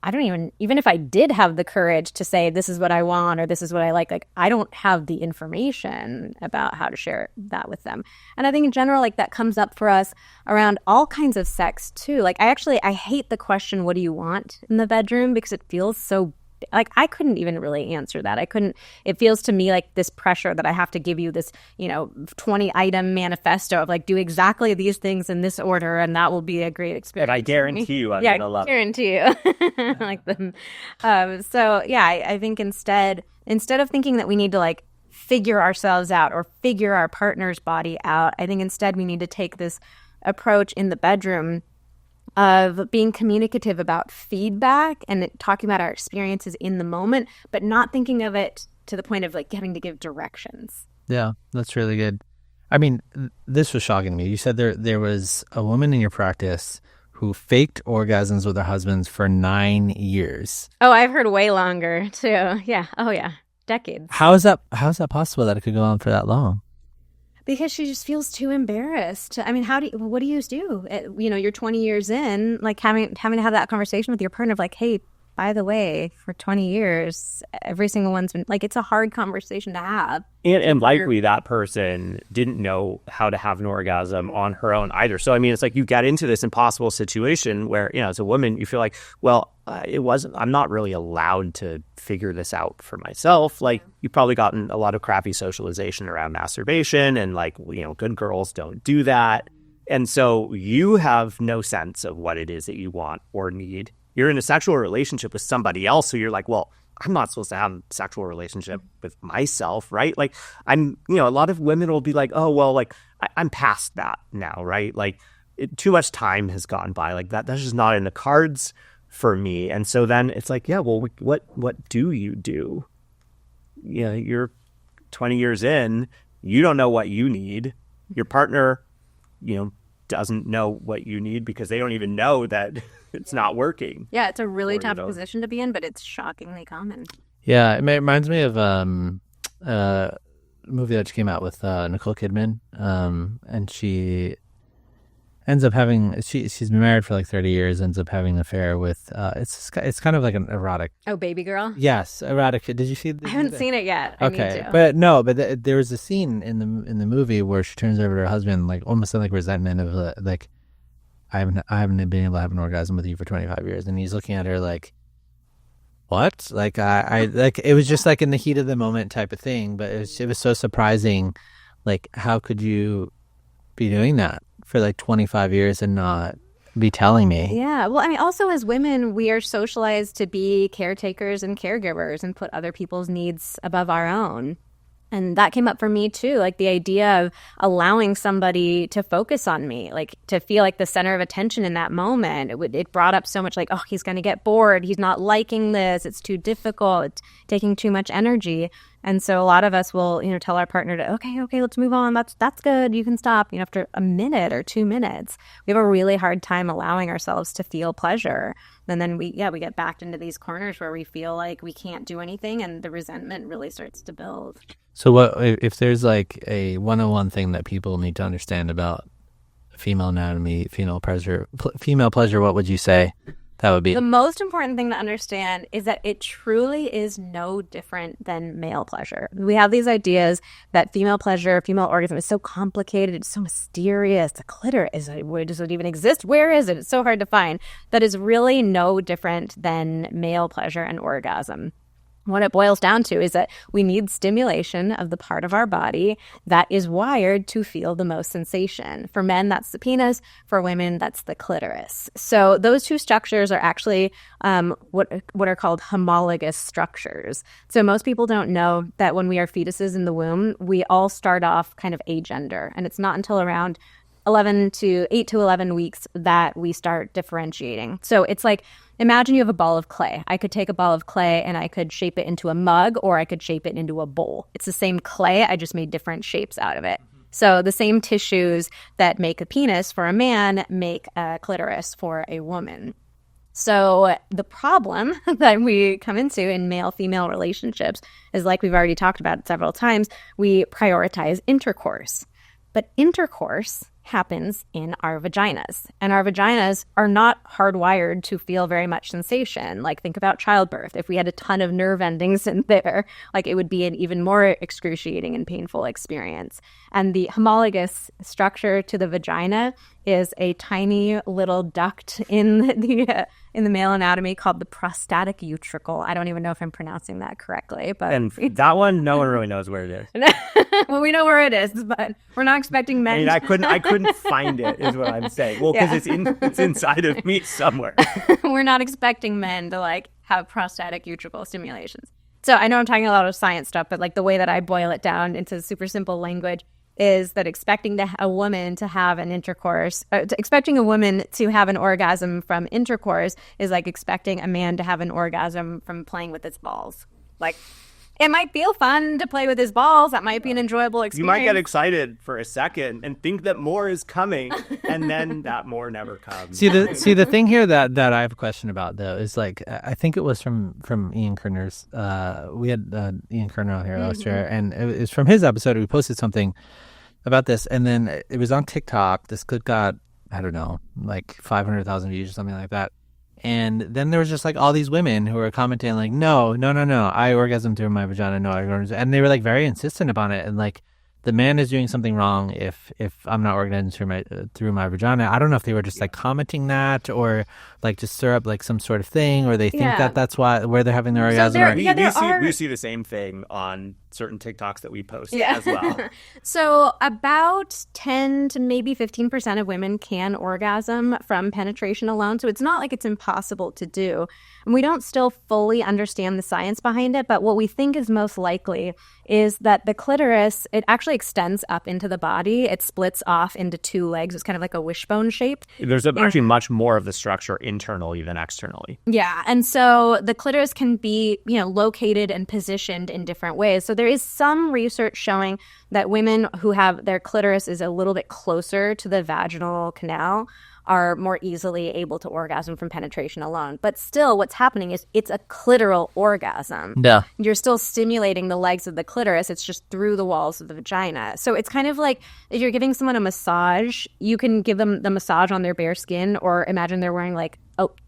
I don't even if I did have the courage to say, this is what I want, or this is what I like I don't have the information about how to share that with them. And I think in general, like that comes up for us around all kinds of sex too. Like I hate the question, what do you want in the bedroom? Because it feels so Like, I couldn't even really answer that. It feels to me like this pressure that I have to give you this, 20-item manifesto of like, do exactly these things in this order, and that will be a great experience. And I guarantee you I'm going to love it. Guarantee you. Like them. So, yeah, I think instead of thinking that we need to like figure ourselves out or figure our partner's body out, I think instead we need to take this approach in the bedroom of being communicative about feedback and talking about our experiences in the moment, but not thinking of it to the point of like having to give directions. Yeah, that's really good. I mean, this was shocking to me. You said there was a woman in your practice who faked orgasms with her husbands for 9 years. Oh, I've heard way longer too. Yeah. Oh, yeah. Decades. How is that possible that it could go on for that long? Because she just feels too embarrassed. I mean, what do you do? You're 20 years in, like having to have that conversation with your partner of like, hey, by the way, for 20 years, every single one's been like, it's a hard conversation to have. And likely that person didn't know how to have an orgasm on her own either. So, I mean, it's like you get into this impossible situation where, as a woman, you feel like, well, I'm not really allowed to figure this out for myself. Like, you've probably gotten a lot of crappy socialization around masturbation and like, good girls don't do that. And so you have no sense of what it is that you want or need. You're in a sexual relationship with somebody else who you're like, well, I'm not supposed to have a sexual relationship with myself, right? Like, a lot of women will be like, oh, well, like, I'm past that now, right? Like, too much time has gone by. Like, that's just not in the cards for me. And so then it's like, yeah, well, what do you do? You're 20 years in, you don't know what you need. Your partner, doesn't know what you need because they don't even know that it's not working. Yeah, it's a really tough position to be in, but it's shockingly common. Yeah, it reminds me of a movie that just came out with Nicole Kidman, and she ends up having she's been married for like 30 years, ends up having an affair with it's kind of like an erotic. Oh, Baby Girl? Yes, erotic. Did you see? I haven't seen it yet. I need to. But there was a scene in the movie where she turns over to her husband, like almost like resentment of like, I haven't been able to have an orgasm with you for 25 years, and he's looking at her like, what? Like I like, it was just like in the heat of the moment type of thing, but it was so surprising. Like, how could you be doing that for like 25 years and not be telling me? Yeah. Well, I mean, also as women, we are socialized to be caretakers and caregivers and put other people's needs above our own. And that came up for me too, like the idea of allowing somebody to focus on me, like to feel like the center of attention in that moment. It brought up so much like, oh, he's going to get bored. He's not liking this. It's too difficult. It's taking too much energy. And so a lot of us will, tell our partner to, okay, let's move on. That's good. You can stop, after a minute or 2 minutes. We have a really hard time allowing ourselves to feel pleasure. And then we get backed into these corners where we feel like we can't do anything, and the resentment really starts to build. So what if there's like a 101 thing that people need to understand about female anatomy, female pleasure, what would you say that would be? The most important thing to understand is that it truly is no different than male pleasure. We have these ideas that female pleasure, female orgasm is so complicated, it's so mysterious. The clitoris, where does it even exist? Where is it? It's so hard to find. That is really no different than male pleasure and orgasm. What it boils down to is that we need stimulation of the part of our body that is wired to feel the most sensation. For men, that's the penis. For women, that's the clitoris. So those two structures are actually what are called homologous structures. So most people don't know that when we are fetuses in the womb, we all start off kind of agender. And it's not until around 8 to 11 weeks that we start differentiating. So it's like, imagine you have a ball of clay. I could take a ball of clay and I could shape it into a mug, or I could shape it into a bowl. It's the same clay, I just made different shapes out of it. So the same tissues that make a penis for a man make a clitoris for a woman. So the problem that we come into in male-female relationships is, like we've already talked about several times, we prioritize intercourse. But intercourse happens in our vaginas. And our vaginas are not hardwired to feel very much sensation. Like, think about childbirth. If we had a ton of nerve endings in there, like, it would be an even more excruciating and painful experience. And the homologous structure to the vagina is a tiny little duct in the male anatomy called the prostatic utricle. I don't even know if I'm pronouncing that correctly, but that one, no one really knows where it is. Well, we know where it is, but we're not expecting men. I mean, I couldn't find it, is what I'm saying. Well, because it's inside of me somewhere. We're not expecting men to like have prostatic utricle stimulations. So I know I'm talking a lot of science stuff, but like the way that I boil it down into super simple language is that expecting a woman to have an intercourse, expecting a woman to have an orgasm from intercourse is like expecting a man to have an orgasm from playing with his balls. Like, it might feel fun to play with his balls. That might be an enjoyable experience. You might get excited for a second and think that more is coming, and then that more never comes. See the thing here that I have a question about, though, is like, I think it was from Ian Kerner's. We had Ian Kerner on here last year, and it was from his episode. We posted something about this, and then it was on TikTok. This clip got, I don't know, like 500,000 views or something like that. And then there was just like all these women who were commenting like, no, I orgasm through my vagina, no, I orgasm. And they were like very insistent about it. And like, the man is doing something wrong if I'm not orgasming through my vagina. I don't know if they were just like commenting that, or like just stir up like some sort of thing, or they think that that's where they're having their orgasm. We see the same thing on certain TikToks that we post as well. So about 10 to maybe 15% of women can orgasm from penetration alone. So it's not like it's impossible to do. And we don't still fully understand the science behind it, but what we think is most likely is that the clitoris, it actually extends up into the body. It splits off into two legs. It's kind of like a wishbone shape. There's actually much more of the structure internally than externally. Yeah. And so the clitoris can be, located and positioned in different ways. So there is some research showing that women who have their clitoris is a little bit closer to the vaginal canal are more easily able to orgasm from penetration alone. But still, what's happening is it's a clitoral orgasm. Yeah. You're still stimulating the legs of the clitoris. It's just through the walls of the vagina. So it's kind of like if you're giving someone a massage, you can give them the massage on their bare skin, or imagine they're wearing like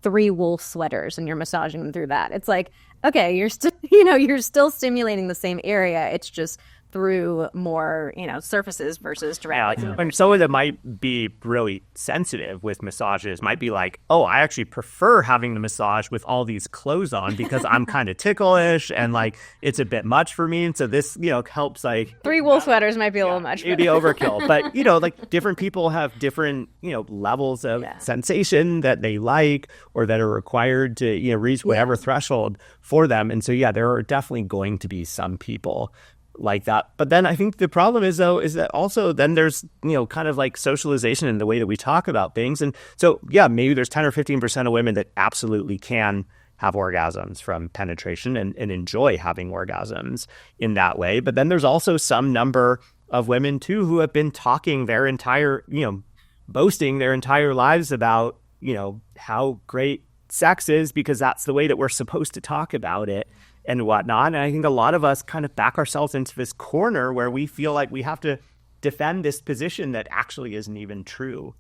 3 wool sweaters and you're massaging them through that. It's like, okay, you're still, you're still stimulating the same area. It's just through more, surfaces versus directly. Yeah, and someone that might be really sensitive with massages might be like, oh, I actually prefer having the massage with all these clothes on because I'm kind of ticklish and like it's a bit much for me. And so this, helps like 3 wool sweaters might be a little much. It'd be overkill. But, like different people have different, levels of sensation that they like or that are required to, reach whatever threshold for them. And so, there are definitely going to be some people like that. But then I think the problem is that also then there's, kind of like socialization in the way that we talk about things. And so, maybe there's 10 or 15% of women that absolutely can have orgasms from penetration and enjoy having orgasms in that way. But then there's also some number of women too who have been talking their entire, boasting their entire lives about, how great sex is because that's the way that we're supposed to talk about it and whatnot. And I think a lot of us kind of back ourselves into this corner where we feel like we have to defend this position that actually isn't even true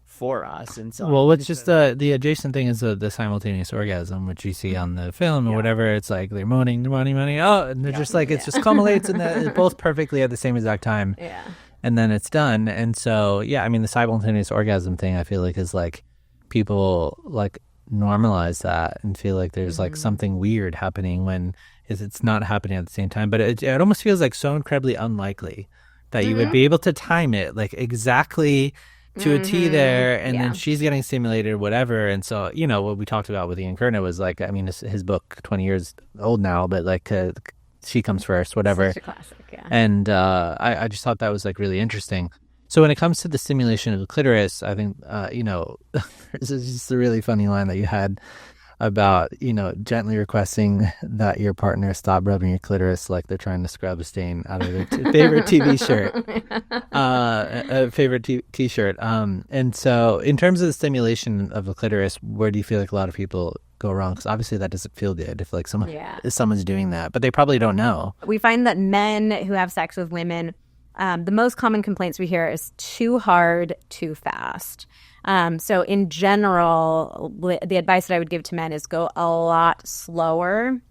for us. And so, well, what's just the adjacent thing is the simultaneous orgasm, which you see on the film or whatever. It's like they're moaning, oh, and they're just like it just culminates and it's both perfectly at the same exact time. Yeah, and then it's done. And so, I mean, the simultaneous orgasm thing, I feel like is like people like normalize that and feel like there's like something weird happening when it's not happening at the same time. But it almost feels like so incredibly unlikely that you would be able to time it like exactly to a T there, and then she's getting stimulated or whatever. And so, what we talked about with Ian Kerner was like, I mean, his book 20 years old now, but like She Comes First, whatever. Such a classic, yeah. And I just thought that was like really interesting. So when it comes to the stimulation of the clitoris, I think, this is just a really funny line that you had about, gently requesting that your partner stop rubbing your clitoris like they're trying to scrub a stain out of their favorite TV shirt, favorite T-shirt. And so in terms of the stimulation of the clitoris, where do you feel like a lot of people go wrong? Because obviously that doesn't feel good if like someone's doing that, but they probably don't know. We find that men who have sex with women The most common complaints we hear is too hard, too fast. So in general, the advice that I would give to men is go a lot slower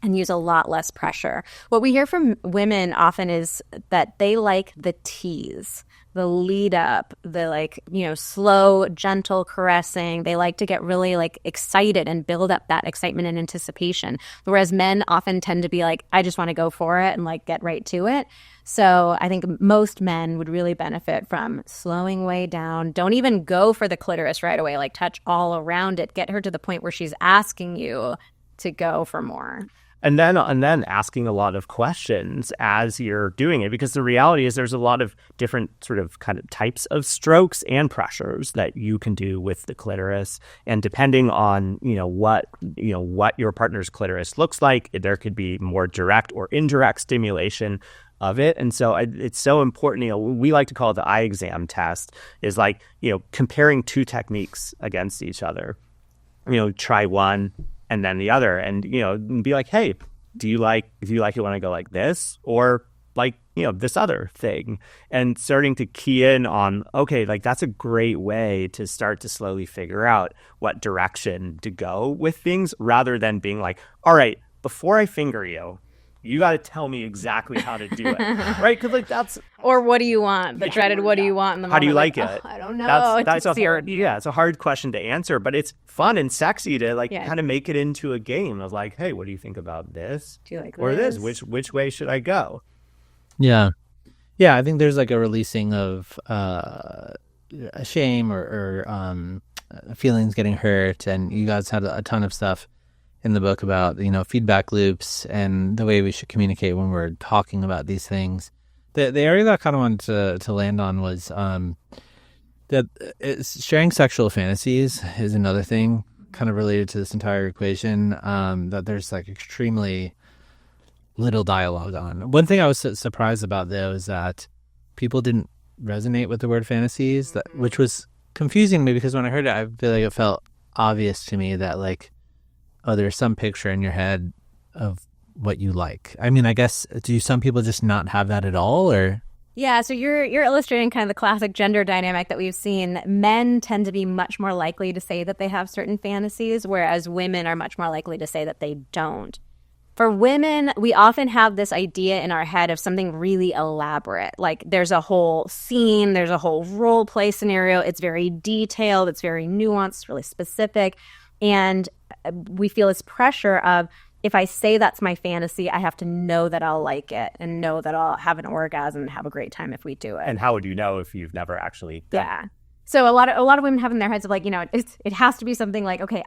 and use a lot less pressure. What we hear from women often is that they like the tease, the lead up, the slow, gentle caressing. They like to get really excited and build up that excitement and anticipation. Whereas men often tend to be like, I just want to go for it and get right to it. So I think most men would really benefit from slowing way down. Don't even go for the clitoris right away, touch all around it. Get her to the point where she's asking you to go for more. And then asking a lot of questions as you're doing it, because the reality is there's a lot of different sort of kind of types of strokes and pressures that you can do with the clitoris. And depending on, what your partner's clitoris looks like, there could be more direct or indirect stimulation of it. And so it's so important, we like to call it the eye exam test, is comparing two techniques against each other. Try one and then the other, and be like, hey, do you like it when I go like this, or this other thing? And starting to key in on, okay, that's a great way to start to slowly figure out what direction to go with things, rather than being like, all right, before I finger you got to tell me exactly how to do it, right? Because that's... Or what do you want? The dreaded what do you want in the moment? How do you like it? I don't know. That's it's a hard question to answer, but it's fun and sexy to kind of make it into a game of hey, what do you think about this? Do you like or this? Which way should I go? Yeah. Yeah, I think there's a releasing of a shame or feelings getting hurt, and you guys had a ton of stuff in the book about feedback loops and the way we should communicate when we're talking about these things. The area that I kind of wanted to land on was that sharing sexual fantasies is another thing kind of related to this entire equation that there's extremely little dialogue on. One thing I was surprised about though is that people didn't resonate with the word fantasies, which was confusing to me, because when I heard it, I feel like it felt obvious to me that oh, there's some picture in your head of what you like. I mean, I guess, do some people just not have that at all, or? Yeah, so you're illustrating kind of the classic gender dynamic that we've seen. Men tend to be much more likely to say that they have certain fantasies, whereas women are much more likely to say that they don't. For women, we often have this idea in our head of something really elaborate. There's a whole scene, there's a whole role play scenario. It's very detailed, it's very nuanced, really specific. And we feel this pressure of, if I say that's my fantasy, I have to know that I'll like it and know that I'll have an orgasm and have a great time if we do it. And how would you know if you've never actually done it? Yeah. So a lot of women have in their heads of it has to be something okay,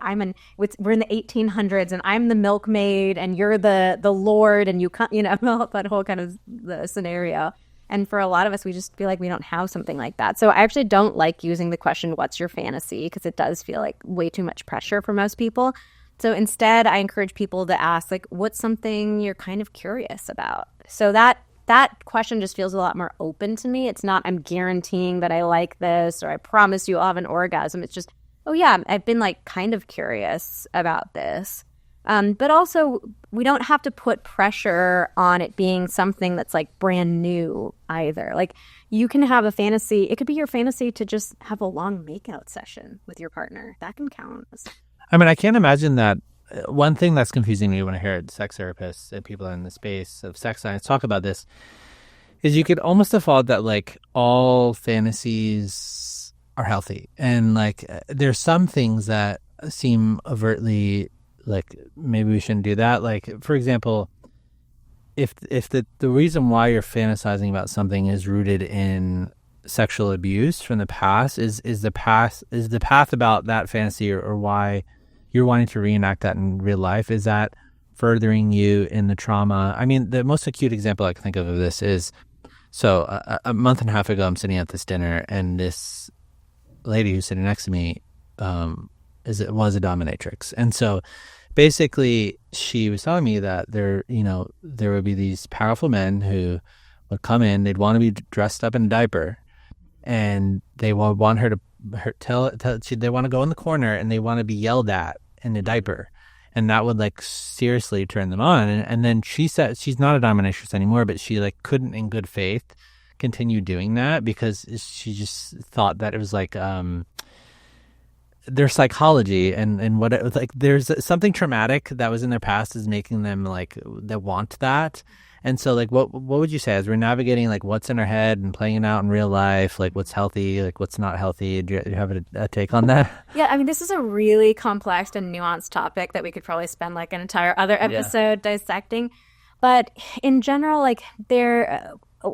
we're in the 1800s and I'm the milkmaid and you're the lord and that whole kind of the scenario. And for a lot of us, we just feel like we don't have something like that. So I actually don't like using the question, what's your fantasy? Because it does feel like way too much pressure for most people. So instead, I encourage people to ask, what's something you're kind of curious about? So that question just feels a lot more open to me. It's not, I'm guaranteeing that I like this, or I promise you I'll have an orgasm. It's just, oh yeah, I've been kind of curious about this. But also, we don't have to put pressure on it being something that's brand new either. You can have a fantasy. It could be your fantasy to just have a long makeout session with your partner. That can count. I mean, I can't imagine that. One thing that's confusing me when I hear sex therapists and people in the space of sex science talk about this is you could almost default that all fantasies are healthy. And there's some things that seem overtly maybe we shouldn't do that. For example, if the reason why you're fantasizing about something is rooted in sexual abuse from the past, is the path about that fantasy or why you're wanting to reenact that in real life, is that furthering you in the trauma? I mean, the most acute example I can think of this is, so a month and a half ago, I'm sitting at this dinner, and this lady who's sitting next to me was a dominatrix. And so basically she was telling me that there would be these powerful men who would come in, they'd want to be dressed up in a diaper, and they would want her to they want to go in the corner and they want to be yelled at in a diaper. And that would seriously turn them on. And then she said she's not a dominatrix anymore, but she couldn't in good faith continue doing that because she just thought that it was like their psychology and what it was like. There's something traumatic that was in their past is making them like they want that. And so like what would you say as we're navigating like what's in our head and playing it out in real life, like what's healthy, like what's not healthy? Do you have a take on that? Yeah, I mean, this is a really complex and nuanced topic that we could probably spend like an entire other episode dissecting. But in general, like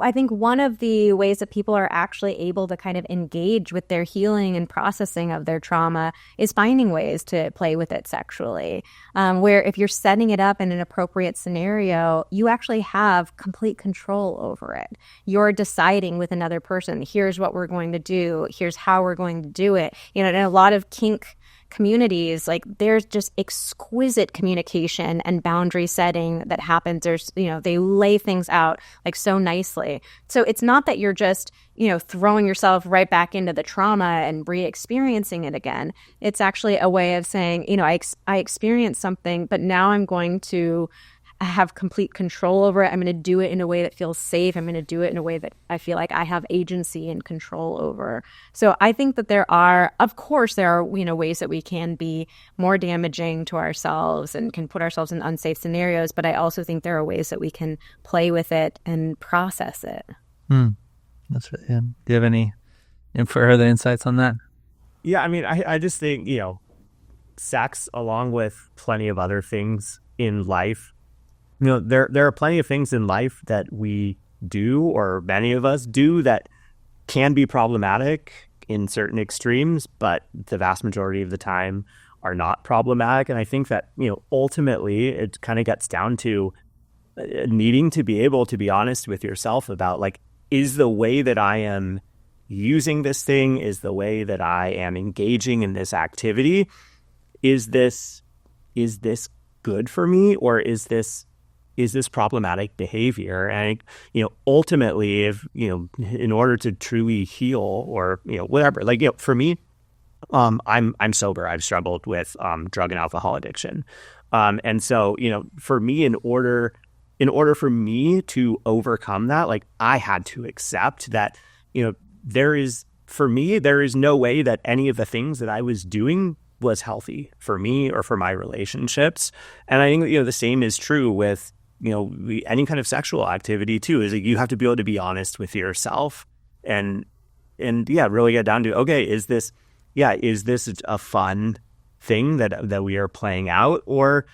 I think one of the ways that people are actually able to kind of engage with their healing and processing of their trauma is finding ways to play with it sexually, where if you're setting it up in an appropriate scenario, you actually have complete control over it. You're deciding with another person, here's what we're going to do, here's how we're going to do it. You know, in a lot of kink communities, like there's just exquisite communication and boundary setting that happens. There's, you know, they lay things out like so nicely. So it's not that you're just, you know, throwing yourself right back into the trauma and re-experiencing it again. It's actually a way of saying, you know, I experienced something, but now I'm going to have complete control over it. I'm going to do it in a way that feels safe. I'm going to do it in a way that I feel like I have agency and control over. So I think that of course, there are, you know, ways that we can be more damaging to ourselves and can put ourselves in unsafe scenarios. But I also think there are ways that we can play with it and process it. That's right. Yeah. Do you have any further insights on that? Yeah, I mean, I just think, you know, sex along with plenty of other things in life, you know, there are plenty of things in life that we do, or many of us do, that can be problematic in certain extremes, but the vast majority of the time are not problematic. And I think that, you know, ultimately it kind of gets down to needing to be able to be honest with yourself about, like, is the way that I am using this thing, is the way that I am engaging in this activity, is this good for me, or is this problematic behavior? And, you know, ultimately, if, you know, in order to truly heal, or, you know, whatever, like, you know, for me, I'm sober. I've struggled with drug and alcohol addiction. And so, you know, for me, in order for me to overcome that, like, I had to accept that, you know, there is no way that any of the things that I was doing was healthy for me or for my relationships. And I think, you know, the same is true with, you know, any kind of sexual activity too, is that you have to be able to be honest with yourself and really get down to, okay, is this a fun thing that we are playing out, or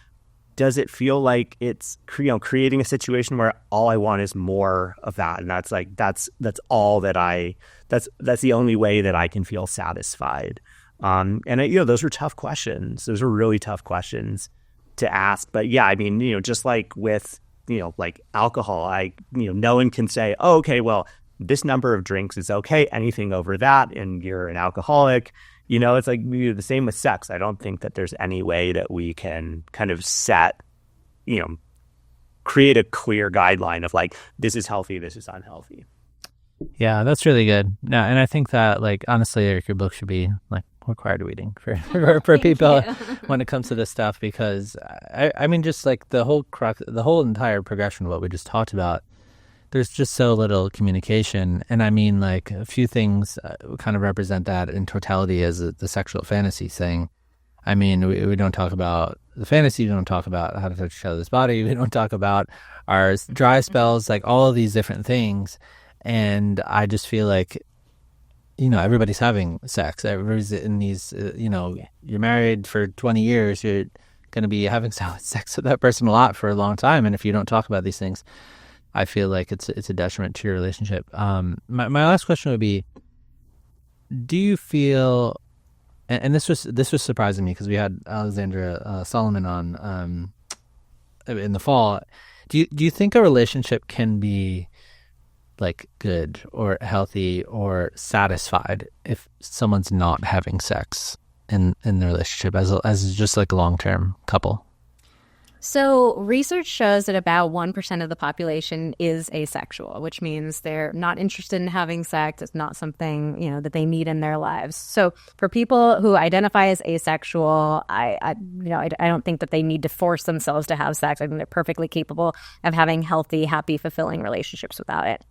does it feel like it's, you know, creating a situation where all I want is more of that, and that's all that that's the only way that I can feel satisfied. You know, those are tough questions. Those are really tough questions to ask. But yeah, I mean, you know, just like with, you know, like alcohol, no one can say, oh, okay, well, this number of drinks is okay. Anything over that, and you're an alcoholic. You know, it's like the same with sex. I don't think that there's any way that we can kind of set, you know, create a clear guideline of like, this is healthy, this is unhealthy. Yeah, that's really good. No, and I think that, like, honestly, Eric, your book should be like required reading for people when it comes to this stuff, because I mean, just like the whole entire progression of what we just talked about, there's just so little communication. And I mean, like, a few things kind of represent that in totality as the sexual fantasy thing. I mean, we don't talk about the fantasy, we don't talk about how to touch each other's body, we don't talk about our dry spells, like all of these different things. And I just feel like, you know, everybody's having sex. Everybody's in these, you know, you're married for 20 years, you're going to be having sex with that person a lot for a long time. And if you don't talk about these things, I feel like it's a detriment to your relationship. My last question would be, do you feel, and this was surprising me because we had Alexandra Solomon on in the fall. Do you think a relationship can be like good or healthy or satisfied if someone's not having sex in the relationship as just like a long-term couple? So research shows that about 1% of the population is asexual, which means they're not interested in having sex. It's not something, you know, that they need in their lives. So for people who identify as asexual, I don't think that they need to force themselves to have sex. I think they're perfectly capable of having healthy, happy, fulfilling relationships without it.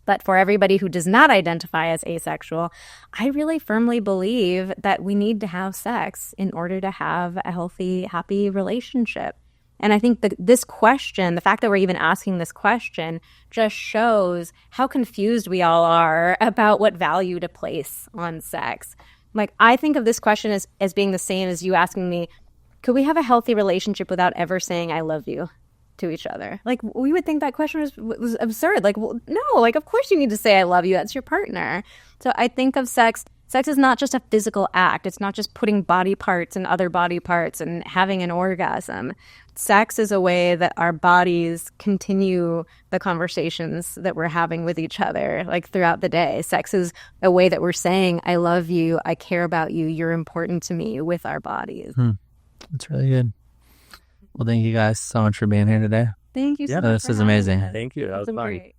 But for everybody who does not identify as asexual, I really firmly believe that we need to have sex in order to have a healthy, happy relationship. And I think this question, the fact that we're even asking this question, just shows how confused we all are about what value to place on sex. Like, I think of this question as being the same as you asking me, could we have a healthy relationship without ever saying I love you to each other? Like, we would think that question was absurd. Like, well, no, like, of course you need to say I love you. That's your partner. So I think of sex is not just a physical act. It's not just putting body parts in other body parts and having an orgasm. Sex is a way that our bodies continue the conversations that we're having with each other, like, throughout the day. Sex is a way that we're saying, I love you, I care about you, you're important to me, with our bodies. That's really good. Well, thank you guys so much for being here today. Thank you so much. This is amazing. Thank you. That was fun. Great.